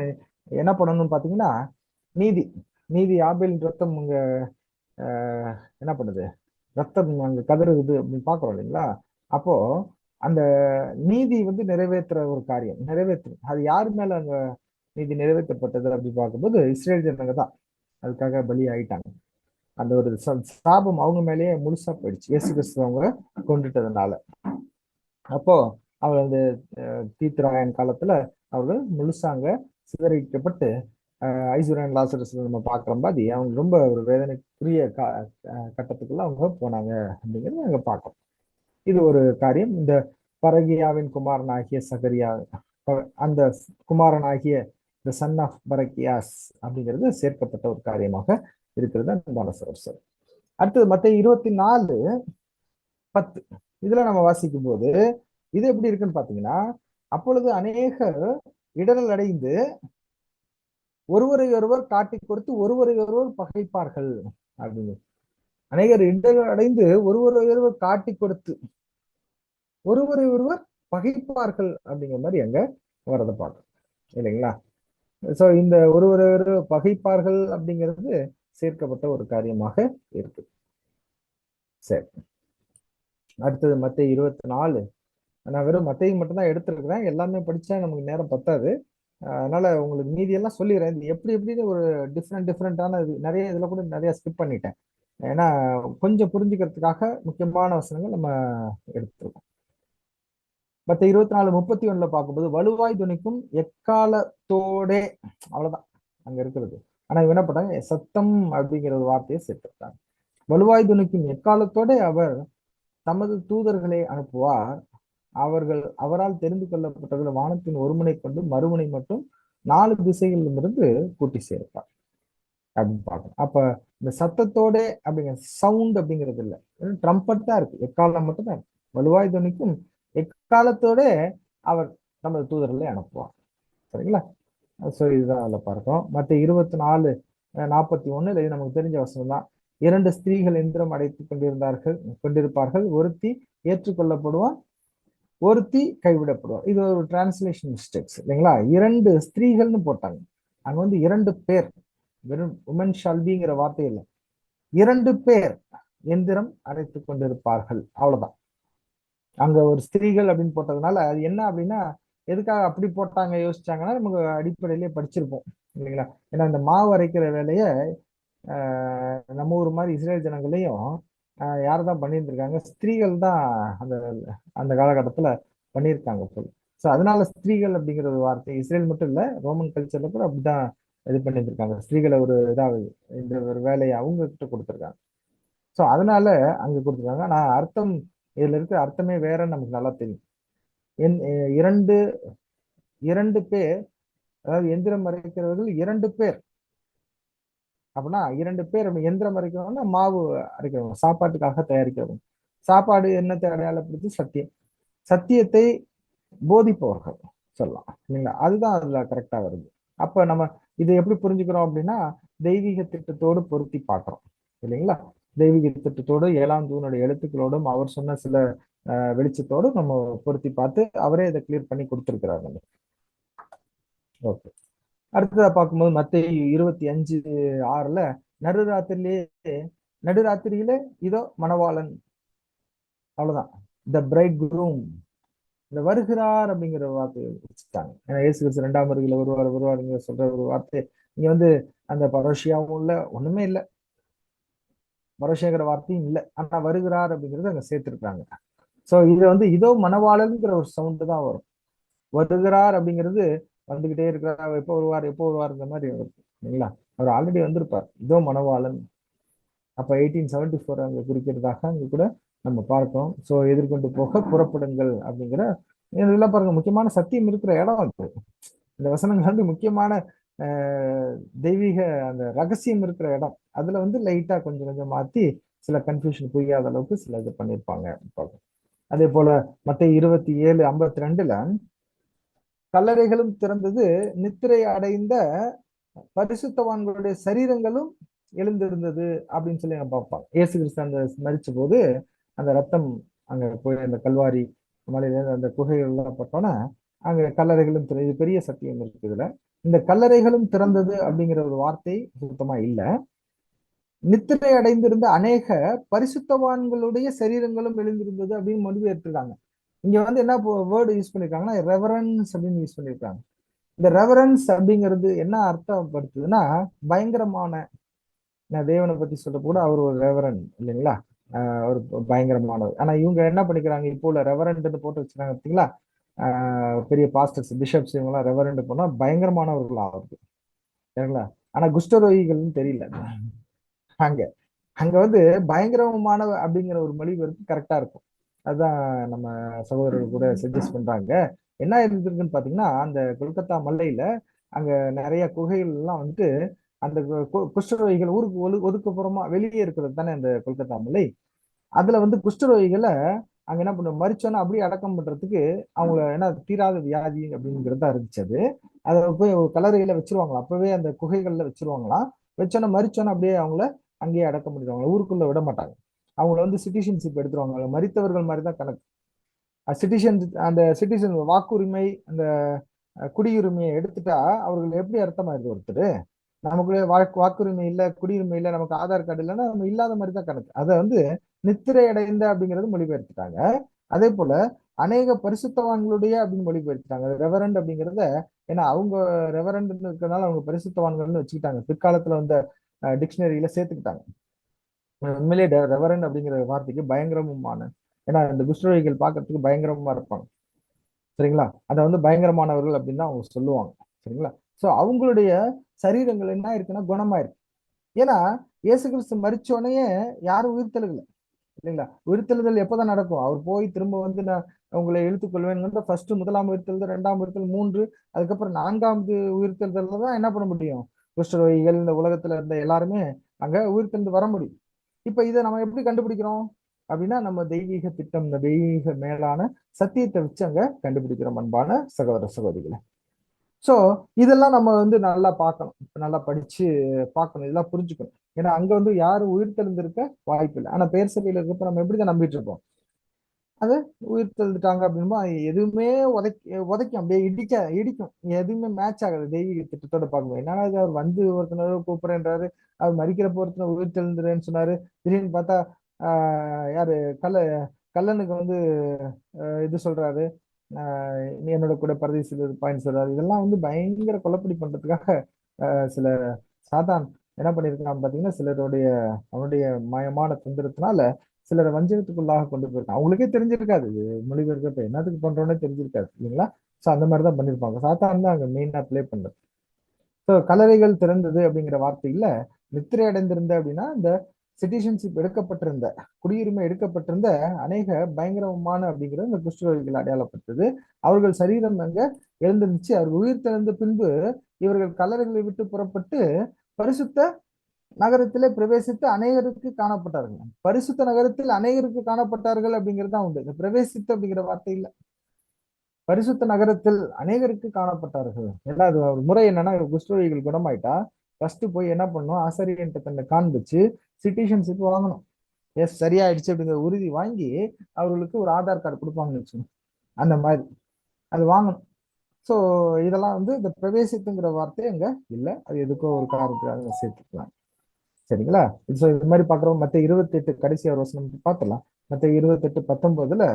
S1: என்ன பண்ணணும்னு பாத்தீங்கன்னா, நீதி நீதி ஆபேலின் ரத்தம் அங்க என்ன பண்ணுது, ரத்தம் அங்க கதறுது அப்படின்னு பாக்குறோம் இல்லைங்களா? அப்போ அந்த நீதி வந்து நிறைவேற்றுற ஒரு காரியம் நிறைவேற்றும். அது யாரு மேல அங்க நீதி நிறைவேற்றப்பட்டது அப்படி பார்க்கும்போது இஸ்ரேல் ஜனங்க தான் அதுக்காக பலி ஆயிட்டாங்க. அந்த ஒரு சாபம் அவங்க மேலேயே முழுசா போயிடுச்சு இயேசு கிறிஸ்து அவங்க கொண்டுட்டதுனால. அப்போ அவங்க அந்த தீத்துராயன் காலத்துல அவர்கள் முழுசாங்க சிதறிக்கப்பட்டு ஐஸ்வர்யன் லாசரஸ் நம்ம பார்க்குற மாதிரி அவங்க ரொம்ப ஒரு வேதனைக்குரிய கட்டத்துக்குள்ள அவங்க போனாங்க அப்படிங்கிறது அங்க பார்க்கணும். இது ஒரு காரியம். இந்த பரகியாவின் குமாரனாகிய சகரியா, அந்த குமாரனாகிய த சன் ஆஃப் பரகியாஸ் அப்படிங்கிறது சேர்க்கப்பட்ட ஒரு காரியமாக இருக்கிறது அன்பான சகோதரர். அடுத்தது மத்தேயு 24:10 இதுல நம்ம வாசிக்கும் போது இது எப்படி இருக்குன்னு பாத்தீங்கன்னா, அப்பொழுது அநேகர் இடரல் அடைந்து ஒருவரை ஒருவர் காட்டி கொடுத்து ஒருவரை ஒருவர் பகைப்பார்கள் அப்படின்னு. அநேகர் இடரல் அடைந்து ஒருவரை ஒருவர் காட்டி கொடுத்து ஒருவரை ஒருவர் பகைப்பார்கள் அப்படிங்கிற மாதிரி அங்க வரதை பார்க்கணும் இல்லைங்களா? சோ இந்த ஒருவரை ஒருவர் பகைப்பார்கள் அப்படிங்கிறது சேர்க்கப்பட்ட ஒரு காரியமாக இருக்கு. சரி, அடுத்தது மத்தேயு 24. நான் வெறும் மத்தேயு மட்டும் தான் எடுத்திருக்கிறேன், எல்லாமே படிச்சா நமக்கு நேரம் பத்தாது. அதனால உங்களுக்கு மீதி எல்லாம் சொல்லிடுறேன். இது எப்படி எப்படின்னு ஒரு டிஃப்ரெண்டான இது நிறைய இதுல கூட நிறைய ஸ்கிப் பண்ணிட்டேன், ஏன்னா கொஞ்சம் புரிஞ்சுக்கிறதுக்காக முக்கியமான வசனங்கள் நம்ம எடுத்துருக்கோம். மத்த 24:31 பார்க்கும்போது வலுவாய் துணிக்கும் எக்காலத்தோட, அவ்வளவுதான் அங்க இருக்கிறது. ஆனா இவங்க என்ன பண்ணாங்க, சத்தம் அப்படிங்கிற ஒரு வார்த்தையை சேர்த்துட்டாங்க. வலுவாய் துணிக்கும் எக்காலத்தோட அவர் தமது தூதர்களை அனுப்புவார், அவரால் தெரிந்து கொள்ளப்பட்டவர்கள் வானத்தின் ஒருமுனை கொண்டு மறுமுனை மட்டும் 4 திசைகளிலிருந்து கூட்டி சேர்ப்பார் அப்படின்னு பார்க்கணும். அப்ப இந்த சத்தத்தோட அப்படிங்கிற சவுண்ட் அப்படிங்கிறது இல்லை, ட்ரம்பட் தான் இருக்கு, எக்காலம் மட்டும் தான் இருக்கு. வலுவாய் துணிக்கும் எக்காலத்தோட அவர் நமது தூதர்களை அனுப்புவார். சரிங்களா? சோ இதுதான் அதுல பார்க்கிறோம். மத்த 24:41 இது நமக்கு தெரிஞ்ச வசனம் தான். 2 ஸ்திரீகள் எந்திரம் அடைத்துக் கொண்டிருப்பார்கள், ஒருத்தி ஏற்றுக்கொள்ளப்படுவான், ஒருத்தி கைவிடப்படுவார். இது ஒரு டிரான்ஸ்லேஷன் மிஸ்டேக்ஸ் இல்லைங்களா? 2 ஸ்திரீகள்னு போட்டாங்க, அங்க வந்து 2 பேர், வெறும் உமன் ஷால்பிங்கிற வார்த்தை இல்லை, 2 பேர் எந்திரம் அடைத்துக் கொண்டிருப்பார்கள், அவ்வளவுதான். அங்க ஒரு ஸ்திரீகள் அப்படின்னு போட்டதுனால அது என்ன அப்படின்னா, எதுக்காக அப்படி போட்டாங்க யோசிச்சாங்கன்னா நமக்கு அடிப்படையிலேயே படிச்சிருப்போம் இல்லைங்களா? ஏன்னா இந்த மாவு அரைக்கிற வேலையை நம்ம ஊர் மாதிரி இஸ்ரேல் ஜனங்களையும் யார் தான் பண்ணியிருந்திருக்காங்க? ஸ்திரீகள் தான் அந்த அந்த காலகட்டத்துல பண்ணியிருக்காங்க போல. ஸோ அதனால ஸ்திரீகள் அப்படிங்கிற ஒரு வார்த்தை இஸ்ரேல் மட்டும் இல்ல, ரோமன் கல்ச்சர்ல கூட அப்படிதான் இது பண்ணியிருந்திருக்காங்க. ஸ்திரீகளை ஒரு இதாக இந்த ஒரு வேலையை அவங்க கிட்ட கொடுத்துருக்காங்க. ஸோ அதனால அங்க கொடுத்துருக்காங்க. நான் அர்த்தம், இதுல இருக்கிற அர்த்தமே வேறன்னு நமக்கு நல்லா தெரியும். இரண்டு இரண்டு பேர், அதாவது எந்திரம் அரைக்கிறவர்கள் இரண்டு பேர் அப்படின்னா, இரண்டு பேர் எந்திரம் அரைக்கிறவங்க மாவு அரைக்கிறவங்க, சாப்பாட்டுக்காக தயாரிக்கிறவங்க. சாப்பாடு என்னத்தை அடையாளப்படுத்தி? சத்தியம். சத்தியத்தை போதிப்பவர்கள் சொல்லலாம் இல்லைங்களா? அதுதான் அதுல கரெக்டா வருது. அப்ப நம்ம இதை எப்படி புரிஞ்சுக்கிறோம் அப்படின்னா, தெய்வீக திட்டத்தோடு பொருத்தி பார்க்கிறோம் இல்லைங்களா? தெய்வீக திட்டத்தோடு 7ஆம் தூணுடைய எழுத்துக்களோடும் அவர் சொன்ன சில வெளிச்சத்தோடு நம்ம பொருத்தி பார்த்து அவரே இதை கிளியர் பண்ணி கொடுத்திருக்கிறார் நம்ம. ஓகே, அடுத்ததா பார்க்கும்போது மத்தேயு 25:6 நடுராத்திரியிலே இதோ மணவாளன், அவ்வளவுதான், த பிரைட் குரூம், இந்த வருகிறார் அப்படிங்கிற வார்த்தையை வச்சுட்டாங்க. ஏன்னா இயேசு கிறிஸ்து 2ஆம் வருகையில வருவாருங்க சொல்ற ஒரு வார்த்தை இங்க வந்து அந்த பரோஷியாவும் இல்ல, ஒண்ணுமே இல்லை, பரோஷியாங்கிற வார்த்தையும் இல்லை, ஆனா வருகிறார் அப்படிங்கறது அங்க சேர்த்திருக்காங்க. சோ இது வந்து இதோ மணவாளன்ங்கிற ஒரு சவுண்டு தான் வரும். வருகிறார் அப்படிங்கிறது வந்துகிட்டே இருக்கிறார், எப்போ வருவார் எப்போ வருவார் இந்த மாதிரி வரும் இல்லைங்களா? அவர் ஆல்ரெடி வந்திருப்பார், இதோ மணவாளன். அப்ப 1874 அங்க குறிக்கிறதாக அங்க கூட நம்ம பார்த்தோம். சோ எதிர்கொண்டு போக புறப்படுங்கள் அப்படிங்கிற இதெல்லாம் பாருங்க, முக்கியமான சத்தியம் இருக்கிற இடம் அது. இந்த வசனங்கள் வந்து முக்கியமான தெய்வீக அந்த ரகசியம் இருக்கிற இடம். அதுல வந்து லைட்டா கொஞ்சம் கொஞ்சம் மாத்தி சில கன்ஃபியூஷன் புரியாத அளவுக்கு சில இது பண்ணியிருப்பாங்க. அதே போல மத்தேயு 27:52 கல்லறைகளும் திறந்தது, நித்திரை அடைந்த பரிசுத்தவான்களுடைய சரீரங்களும் எழுந்திருந்தது அப்படின்னு சொல்லி நம்ம பார்ப்பாங்க. இயேசு கிறிஸ்து அந்த மரிச்ச போது அந்த ரத்தம் அங்க போய் அந்த கல்வாரி மலையில அந்த குகைகள் எல்லாம் பார்த்தோன்னா அங்க கல்லறைகளும் இது பெரிய சத்தியம் இருக்கு இதுல. இந்த கல்லறைகளும் திறந்தது அப்படிங்கிற ஒரு வார்த்தை சுத்தமா இல்ல. நித்திரை அடைந்திருந்த அநேக பரிசுத்தவான்களுடைய சரீரங்களும் எழுந்திருந்தது அப்படின்னு மொழிபெயர்த்திருக்காங்க. இங்க வந்து என்ன வேர்டு யூஸ் பண்ணிருக்காங்கன்னா ரெவரன்ஸ் அப்படின்னு யூஸ் பண்ணிருக்காங்க. இந்த ரெவரன்ஸ் அப்படிங்கிறது என்ன அர்த்தப்படுத்துதுன்னா, பயங்கரமான, தேவனை பத்தி சொல்ற கூட அவர் ஒரு ரெவரன் இல்லைங்களா? ஒரு பயங்கரமானவர். ஆனா இவங்க என்ன பண்ணிக்கிறாங்க, இப்போ உள்ள ரெவரண்ட்னு போட்டு வச்சுக்காங்க பார்த்தீங்களா? பெரிய பாஸ்டர்ஸ் பிஷப்ஸ் இவங்கெல்லாம் ரெவரண்ட் போனா பயங்கரமானவர்கள் ஆகுது சரிங்களா? ஆனா குஷ்டரோகிகள்னு தெரியல. அங்க அங்க வந்து பயங்கரமான அப்படிங்கிற ஒரு மொழிபெயர்ப்பு கரெக்டா இருக்கும். அதுதான் நம்ம சகோதரர்கள் கூட சஜஸ்ட் பண்றாங்க. என்ன இருந்திருக்குன்னு பாத்தீங்கன்னா, அந்த கொல்கத்தா மலையில அங்க நிறைய குகைகள் எல்லாம் வந்துட்டு அந்த குஷ்டரோகிகள் ஊருக்கு ஒதுக்குப்புறமா வெளியே இருக்கிறது தானே அந்த கொல்கத்தா மலை. அதுல வந்து குஷ்டரோகிகளை அங்க என்ன பண்ணுவோம், மரிச்சோன்னா அப்படியே அடக்கம் பண்றதுக்கு அவங்கள என்ன தீராத வியாதி அப்படிங்கிறதா இருந்துச்சு. அதை போய் கல்லறையில வச்சிருவாங்களாம், அப்பவே அந்த குகைகள்ல வச்சிருவாங்களாம். வச்சோன்னா மரிச்சோன்னா அப்படியே அவங்கள அங்கேயே அடக்கம் பண்ணிடுவாங்க, ஊருக்குள்ள விட மாட்டாங்க. அவங்கள வந்து சிட்டிசன்ஷிப் எடுத்துருவாங்க, மரித்தவர்கள் மாதிரி தான் கணக்கு. சிட்டிசன் அந்த சிட்டிசன் வாக்குரிமை அந்த குடியுரிமையை எடுத்துட்டா அவர்கள் எப்படி அர்த்தமாயிருது? ஒருத்தர் நமக்குள்ளே வாக்குரிமை இல்லை, குடியுரிமை இல்லை, நமக்கு ஆதார் கார்டு இல்லைன்னா நம்ம இல்லாத மாதிரி தான் கணக்கு. அதை வந்து நித்திரை அடைந்த அப்படிங்கிறது மொழிபெயர்த்துட்டாங்க. அதே போல அநேக பரிசுத்தவான்களுடைய அப்படின்னு மொழிபெயர்த்துட்டாங்க ரெவரண்ட் அப்படிங்கிறத. ஏன்னா அவங்க ரெவரண்ட் இருக்கிறதுனால அவங்க பரிசுத்தவான்கள்னு வச்சுக்கிட்டாங்க, பிற்காலத்துல வந்து டிக்ஷனரியில சேர்த்துக்கிட்டாங்க. உண்மையிலேயே ரெவரண்ட் அப்படிங்கிற வார்த்தைக்கு பயங்கரமான, ஏன்னா இந்த குஷ்டரோகிகள் பார்க்கறதுக்கு பயங்கரமா இருப்பாங்க சரிங்களா? அதை வந்து பயங்கரமானவர்கள் அப்படின்னு தான் அவங்க சொல்லுவாங்க சரிங்களா? சோ அவங்களுடைய சரீரங்கள் என்ன இருக்குன்னா குணமாயிருக்கு. ஏன்னா இயேசு கிறிஸ்து மரிச்சோடனே யாரும் உயிர்த்தெழுதல இல்லைங்களா? உயிர்த்தெழுதல் எப்பதான் நடக்கும்? அவர் போய் திரும்ப வந்து நான் உங்களை இழுத்துக் கொள்வேன் ஃபர்ஸ்ட் முதலாம் உயிர்த்தெழுதல், 2ஆம் உயிர்த்தெழுதல், 3, அதுக்கப்புறம் 4ஆவது உயிர்த்தெழுதல்ல தான் என்ன பண்ண முடியும்? குஷ்டரோகிகள் இந்த உலகத்துல இருந்த எல்லாருமே அங்க உயிர்த்தெழுந்து வர முடியும். இப்ப இதை நம்ம எப்படி கண்டுபிடிக்கிறோம் அப்படின்னா, நம்ம தெய்வீக திட்டம், இந்த தெய்வீக மேலான சத்தியத்தை வச்சு அங்க கண்டுபிடிக்கிறோம் அன்பான சகோதர சகோதரிகளை. சோ இதெல்லாம் நம்ம வந்து நல்லா பார்க்கணும், நல்லா படிச்சு பார்க்கணும், இதெல்லாம் புரிஞ்சுக்கணும். ஏன்னா அங்க வந்து யாரும் உயிர் தெழுந்திருக்க வாய்ப்பு இல்லை. ஆனா பெயர் சபையில இருக்கப்ப நம்ம எப்படிதான் நம்பிட்டு இருப்போம், அது உயிர் தெழுந்துட்டாங்க அப்படின்போ எதுவுமே உதைக்கும், அப்படியே இடிக்கும், எதுவுமே மேட்ச் ஆகாது தெய்வீக திட்டத்தோட பார்க்கும்போது. என்னன்னா அவர் வந்து ஒருத்தனோட கூப்பிடுறேன்றாரு, அவர் மறிக்கிற போறதுன உயிர் தெழுந்துறேன்னு சொன்னாரு, திடீர்னு பார்த்தா யாரு கல்லனுக்கு வந்து இது சொல்றாரு, நீ என்னோட கூட பரதேசில் பாயிண்ட் சொல்றாரு. இதெல்லாம் வந்து பயங்கர கொலைப்படி பண்றதுக்காக சில சாத்தான் என்ன பண்ணிருக்கான் பாத்தீங்கன்னா, சிலருடைய அவனுடைய மயமான தந்திரத்தினால சிலரை வஞ்சகத்துக்குள்ளாக கொண்டு போயிருக்கான். அவங்களுக்கே தெரிஞ்சிருக்காது இது மொழிபெயர்க்கப்ப என்னத்துக்கு பண்றோன்னே தெரிஞ்சிருக்காது இல்லைங்களா? சோ அந்த மாதிரிதான் பண்ணிருப்பாங்க. சாத்தான் தான் அங்க மெயினா ப்ளே பண்றது. ஸோ கல்லறைகள் திறந்தது அப்படிங்கிற வார்த்தையில நித்திரை அடைந்திருந்த அப்படின்னா இந்த சிட்டிசன்ஷிப் எடுக்கப்பட்டிருந்த குடியுரிமை எடுக்கப்பட்டிருந்த அநேக பயங்கரமான அப்படிங்கிறது இந்த குஷ்டரோகிகள் அடையாளப்பட்டது. அவர்கள் சரீரம் அங்க எழுந்திருந்துச்சு. அவர் உயிர் தெழுந்த பின்பு இவர்கள் கல்லறைகளை விட்டு புறப்பட்டு பரிசுத்த நகரத்திலே பிரவேசித்து அநேகருக்கு காணப்பட்டார்கள். பரிசுத்த நகரத்தில் அநேகருக்கு காணப்பட்டார்கள் அப்படிங்கிறது தான் உண்டு. இந்த பிரவேசித்து அப்படிங்கிற வார்த்தை இல்ல. பரிசுத்த நகரத்தில் அநேகருக்கு காணப்பட்டார்கள். ஏன்னா அது ஒரு முறை என்னன்னா, குஷ்டரோகிகள் குணமாயிட்டா ஃபர்ஸ்ட் போய் என்ன பண்ணும், ஆசாரியன்ட்ட தன்னை காண்பிச்சு சிட்டிசன்ஷிப் வாங்கணும். எஸ் சரியாயிடுச்சு அப்படிங்கிற உறுதி வாங்கி அவர்களுக்கு ஒரு ஆதார் கார்டு கொடுப்பாங்கன்னு வச்சுக்கோங்க. அந்த மாதிரி அது வாங்கணும். ஸோ இதெல்லாம் வந்து இந்த பிரவேசித்துங்கிற வார்த்தை அங்க இல்ல. அது எதுக்கோ ஒரு காரணத்துக்காக சேர்த்துக்கலாம். சரிங்களா? ஸோ இது மாதிரி பாக்குறோம். மத்த 28 கடைசி ஒரு வசனம் பார்த்துலாம். மத்த 28:19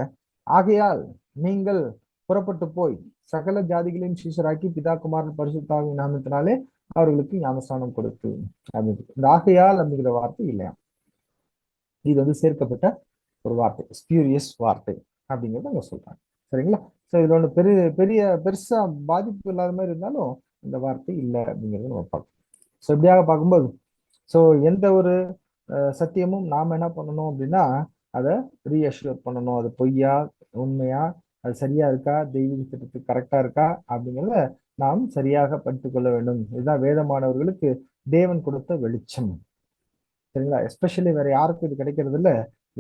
S1: ஆகையால் நீங்கள் புறப்பட்டு போய் சகல ஜாதிகளையும் சீஷராக்கி பிதா குமாரன் பரிசுத்தாவின் நாமத்தினாலே அவர்களுக்கு ஞானஸ்நானம் கொடுத்து அப்படின்னு. இந்த ஆகையால் அப்படிங்கிற வார்த்தை இல்லையா, இது வந்து சேர்க்கப்பட்ட ஒரு வார்த்தை, ஸ்பியூரியஸ் வார்த்தை அப்படிங்கிறத அவங்க சொல்றாங்க. சரிங்களா? ஸோ இதுல ஒன்று பெரிய பெரிய பெருசா பாதிப்பு இல்லாத மாதிரி இருந்தாலும் இந்த வார்த்தை இல்லை அப்படிங்கிறத நம்ம பார்க்கணும். ஸோ இப்படியாக பார்க்கும்போது ஸோ எந்த ஒரு சத்தியமும் நாம் என்ன பண்ணணும் அப்படின்னா அதை ரீஅஷ்யூர் பண்ணணும். அது பொய்யா உண்மையா, அது சரியா இருக்கா, தெய்வீக திட்டத்துக்கு கரெக்டா இருக்கா அப்படிங்கிறத நாம் சரியாக படித்துக் கொள்ள வேண்டும். இதுதான் வேதமானவர்களுக்கு தேவன் கொடுத்த வெளிச்சம். சரிங்களா? எஸ்பெஷலி வேற யாருக்கும் இது கிடைக்கிறது இல்ல,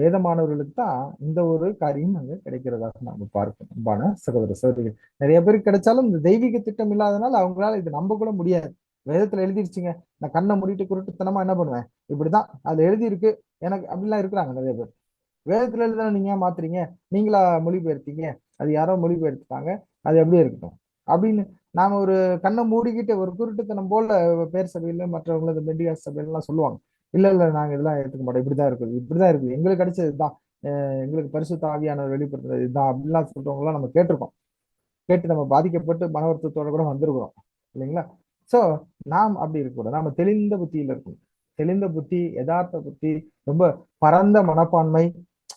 S1: வேதமானவர்களுக்கு தான் இந்த ஒரு காரியம் அங்க கிடைக்கிறதாக நாம பார்க்கணும். அன்பான சகோதர சகோதரிகள், நிறைய பேருக்கு கிடைச்சாலும் இந்த தெய்வீக திட்டம் இல்லாதனால அவங்களால இது நம்ப கூட முடியாது. வேதத்துல எழுதிருச்சுங்க, நான் கண்ணை மூடிட்டு குருட்டுத்தனமா என்ன பண்ணுவேன், இப்படிதான் அது எழுதி இருக்கு எனக்கு அப்படிலாம் இருக்கிறாங்க நிறைய பேர். வேதத்துல எழுதுனா நீங்க ஏன் மாத்துறீங்க, நீங்களா மொழிபெயர்த்தீங்க, அது யாரோ மொழிபெயர்த்துட்டாங்க, அது எப்படியே இருக்கட்டும் அப்படின்னு நாம ஒரு கண்ணை மூடிக்கிட்டு ஒரு குருட்டுத்தனம் போல பேர் சபையில மற்றவங்கள இந்த பெண்டிகா சபையில எல்லாம் சொல்லுவாங்க. இல்ல இல்ல நாங்க இதெல்லாம் எடுத்துக்க மாட்டோம், இப்படிதான் இருக்குது, இப்படிதான் இருக்குது, எங்களுக்கு கிடைச்சது இதுதான், எங்களுக்கு பரிசுத்த ஆவியானவர் வெளிப்படுத்துறது இதுதான் அப்படிலாம் சொல்றவங்க எல்லாம் நம்ம கேட்டிருக்கோம். கேட்டு நம்ம பாதிக்கப்பட்டு மன வருத்தத்தோட கூட வந்திருக்கிறோம் இல்லைங்களா? சோ நாம் அப்படி இருக்கக்கூடாது. நாம தெளிந்த புத்தியில இருக்கணும். தெளிந்த புத்தி, யதார்த்த புத்தி, ரொம்ப பரந்த மனப்பான்மை,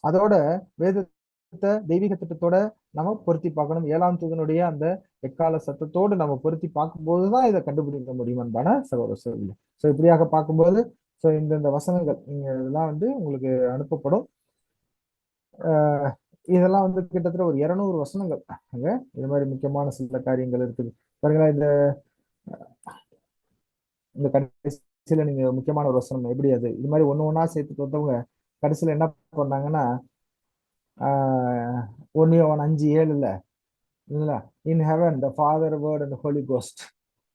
S1: அதோட வேதத்தை தெய்வீக திட்டத்தோட நம்ம பொருத்தி பார்க்கணும். 7ஆம் தூதனுடைய அந்த எக்கால சத்தத்தோடு நம்ம பொருத்தி பார்க்கும்போதுதான் இதை கண்டுபிடிக்க முடியும் அன்பான சகோதர சகோதரிகளே. ஸோ இப்படியாக பார்க்கும்போது ஸோ இந்த வசனங்கள் நீங்க இதெல்லாம் வந்து உங்களுக்கு அனுப்பப்படும். இதெல்லாம் வந்து கிட்டத்தட்ட ஒரு 200 வசனங்கள் அங்க இது மாதிரி முக்கியமான சில காரியங்கள் இருக்குது பாருங்களா. இந்த இந்த கடைசியில நீங்க முக்கியமான ஒரு வசனம் எப்படி அது இது மாதிரி ஒண்ணா சேர்த்துட்டு வந்தவங்க கடைசியில என்ன பண்ணாங்கன்னா, 1 யோவான் 5:7 இல்ல, in heaven the father word and holy ghost,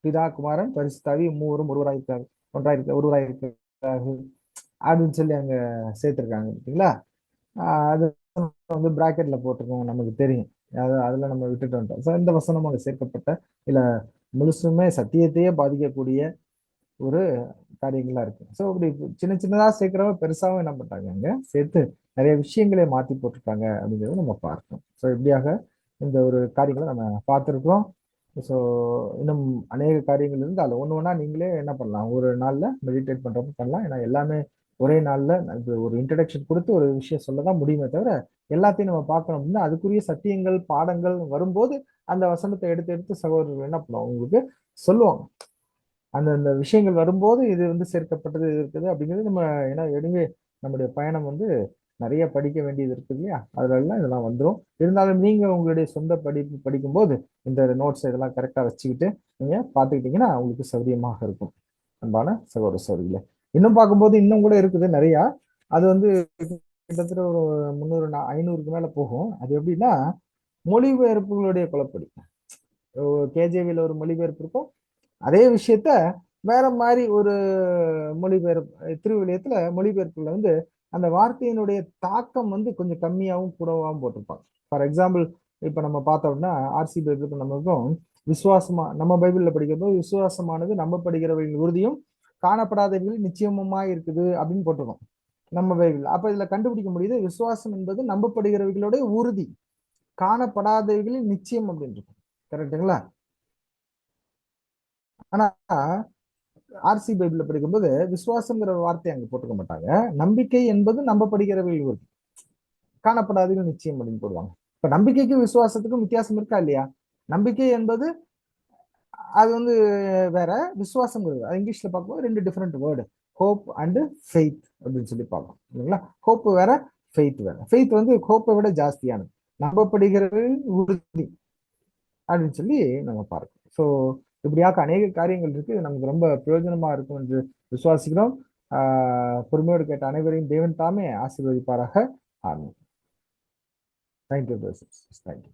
S1: பிதா குமாரன் பரிசுத்தாவி மூவரும் ஒருவராயிருக்காங்க ஒருவராயிருக்காங்க அப்படின்னு சொல்லி அங்க சேர்த்திருக்காங்க பார்த்தீங்களா. அது வந்து பிராக்கெட்ல போட்டிருக்கோம், நமக்கு தெரியும். அதுல நம்ம விட்டுட்டு வந்துட்டோம். ஸோ இந்த வசனம் அங்க சேர்க்கப்பட்ட இல்ல முழுசுமே சத்தியத்தையே பாதிக்கக்கூடிய ஒரு காரியங்களா இருக்கு. ஸோ இப்படி சின்ன சின்னதா சேர்க்கிறவங்க பெருசாவும் என்ன பண்றாங்க அங்க சேர்த்து நிறைய விஷயங்களை மாத்தி போட்டிருக்காங்க அப்படிங்கிறத நம்ம பார்க்கணும். ஸோ இப்படியாக இந்த ஒரு காரியங்களை நம்ம பார்த்துருக்கோம். ஸோ இன்னும் அநேக காரியங்கள் இருந்து அதில் ஒன்று ஒன்றா நீங்களே என்ன பண்ணலாம், ஒரு நாள்ல மெடிடேட் பண்றப்ப பண்ணலாம். ஏன்னா எல்லாமே ஒரே நாள்ல ஒரு இன்ட்ரடக்ஷன் கொடுத்து ஒரு விஷயம் சொல்லதான் முடியுமே தவிர எல்லாத்தையும் நம்ம பார்க்கணும் அப்படின்னா அதுக்குரிய சத்தியங்கள் பாடங்கள் வரும்போது அந்த வசனத்தை எடுத்து எடுத்து சகோதரர்கள் என்ன பண்ணுவோம் உங்களுக்கு சொல்லுவாங்க. அந்த விஷயங்கள் வரும்போது இது வந்து சேர்க்கப்பட்டது இருக்குது அப்படிங்கிறது நம்ம ஏன்னா எனவே நம்முடைய பயணம் வந்து நிறைய படிக்க வேண்டியது இருக்கு இல்லையா, அதுல எல்லாம் இதெல்லாம் வந்துடும். இருந்தாலும் நீங்க உங்களுடைய சொந்த படிப்பு படிக்கும்போது இந்த நோட்ஸ் இதெல்லாம் கரெக்டா வச்சுக்கிட்டு நீங்க பாத்துக்கிட்டீங்கன்னா உங்களுக்கு சௌரியமாக இருக்கும் அன்பான சகோதர சகோதரிகளே. இன்னும் பார்க்கும்போது இன்னும் கூட இருக்குது நிறைய. அது வந்து கிட்டத்தட்ட ஒரு 300 500க்கு மேல போகும். அது எப்படின்னா மொழிபெயர்ப்புகளுடைய குழப்படி. கேஜேவில ஒரு மொழிபெயர்ப்பு இருக்கும், அதே விஷயத்த வேற மாதிரி ஒரு மொழிபெயர்ப்பு திருவிழியத்துல மொழிபெயர்ப்புல வந்து அந்த வார்த்தையினுடைய தாக்கம் வந்து கொஞ்சம் கம்மியாகவும் கூடவாகவும் போட்டிருப்பாங்க. ஃபார் எக்ஸாம்பிள் இப்ப நம்ம பார்த்தோம்னா ஆர்சி பைபிளுக்கு நமக்கும் விசுவாசமா நம்ம பைபிள்ல படிக்கிறப்போ விசுவாசமானது நம்பப்படுகிறவர்களின் உறுதியும் காணப்படாதவர்கள் நிச்சயமுமா இருக்குது அப்படின்னு போட்டிருக்கோம் நம்ம பைபிள். அப்ப இதுல கண்டுபிடிக்க முடியுது விசுவாசம் என்பது நம்பப்படுகிறவர்களுடைய உறுதி, காணப்படாதவர்களின் நிச்சயம் அப்படின்னு இருக்கும். கரெக்டுங்களா? ஆனா ஆர்சி பைபிள்ல படிக்கும்போது விசுவாசங்கிற வார்த்தை அங்க போட்டுக்க மாட்டாங்க. நம்பிக்கை என்பது நம்பப்படுகிறவை காணப்படாதீர்கள் நிச்சயம் அப்படின்னு போடுவாங்க. இப்ப நம்பிக்கைக்கும் விசுவாசத்துக்கும் வித்தியாசம் இருக்கா இல்லையா? நம்பிக்கை என்பது அது வந்து வேற, விசுவாசங்கிறது அது இங்கிலீஷ்ல பார்க்கும்போது ரெண்டு different word, hope and faith அப்படின்னு சொல்லி பார்க்கணும் இல்லைங்களா? ஹோப் வேற, ஃபெய்த் வேற. ஃபெய்த் வந்து ஹோப்பை விட ஜாஸ்தியானது, நம்பப்படுகிறது உறுதி அப்படின்னு சொல்லி நம்ம பார்க்கணும். ஸோ இப்படியாக அநேக காரியங்கள் இருக்கு, நமக்கு ரொம்ப பிரயோஜனமா இருக்கும் என்று விசுவாசிக்கிறோம். பொறுமையோடு கேட்ட அனைவரையும் தேவன் தாமே ஆசீர்வதிப்பாராக. ஆமென். தேங்க்யூ. தேங்க்யூ.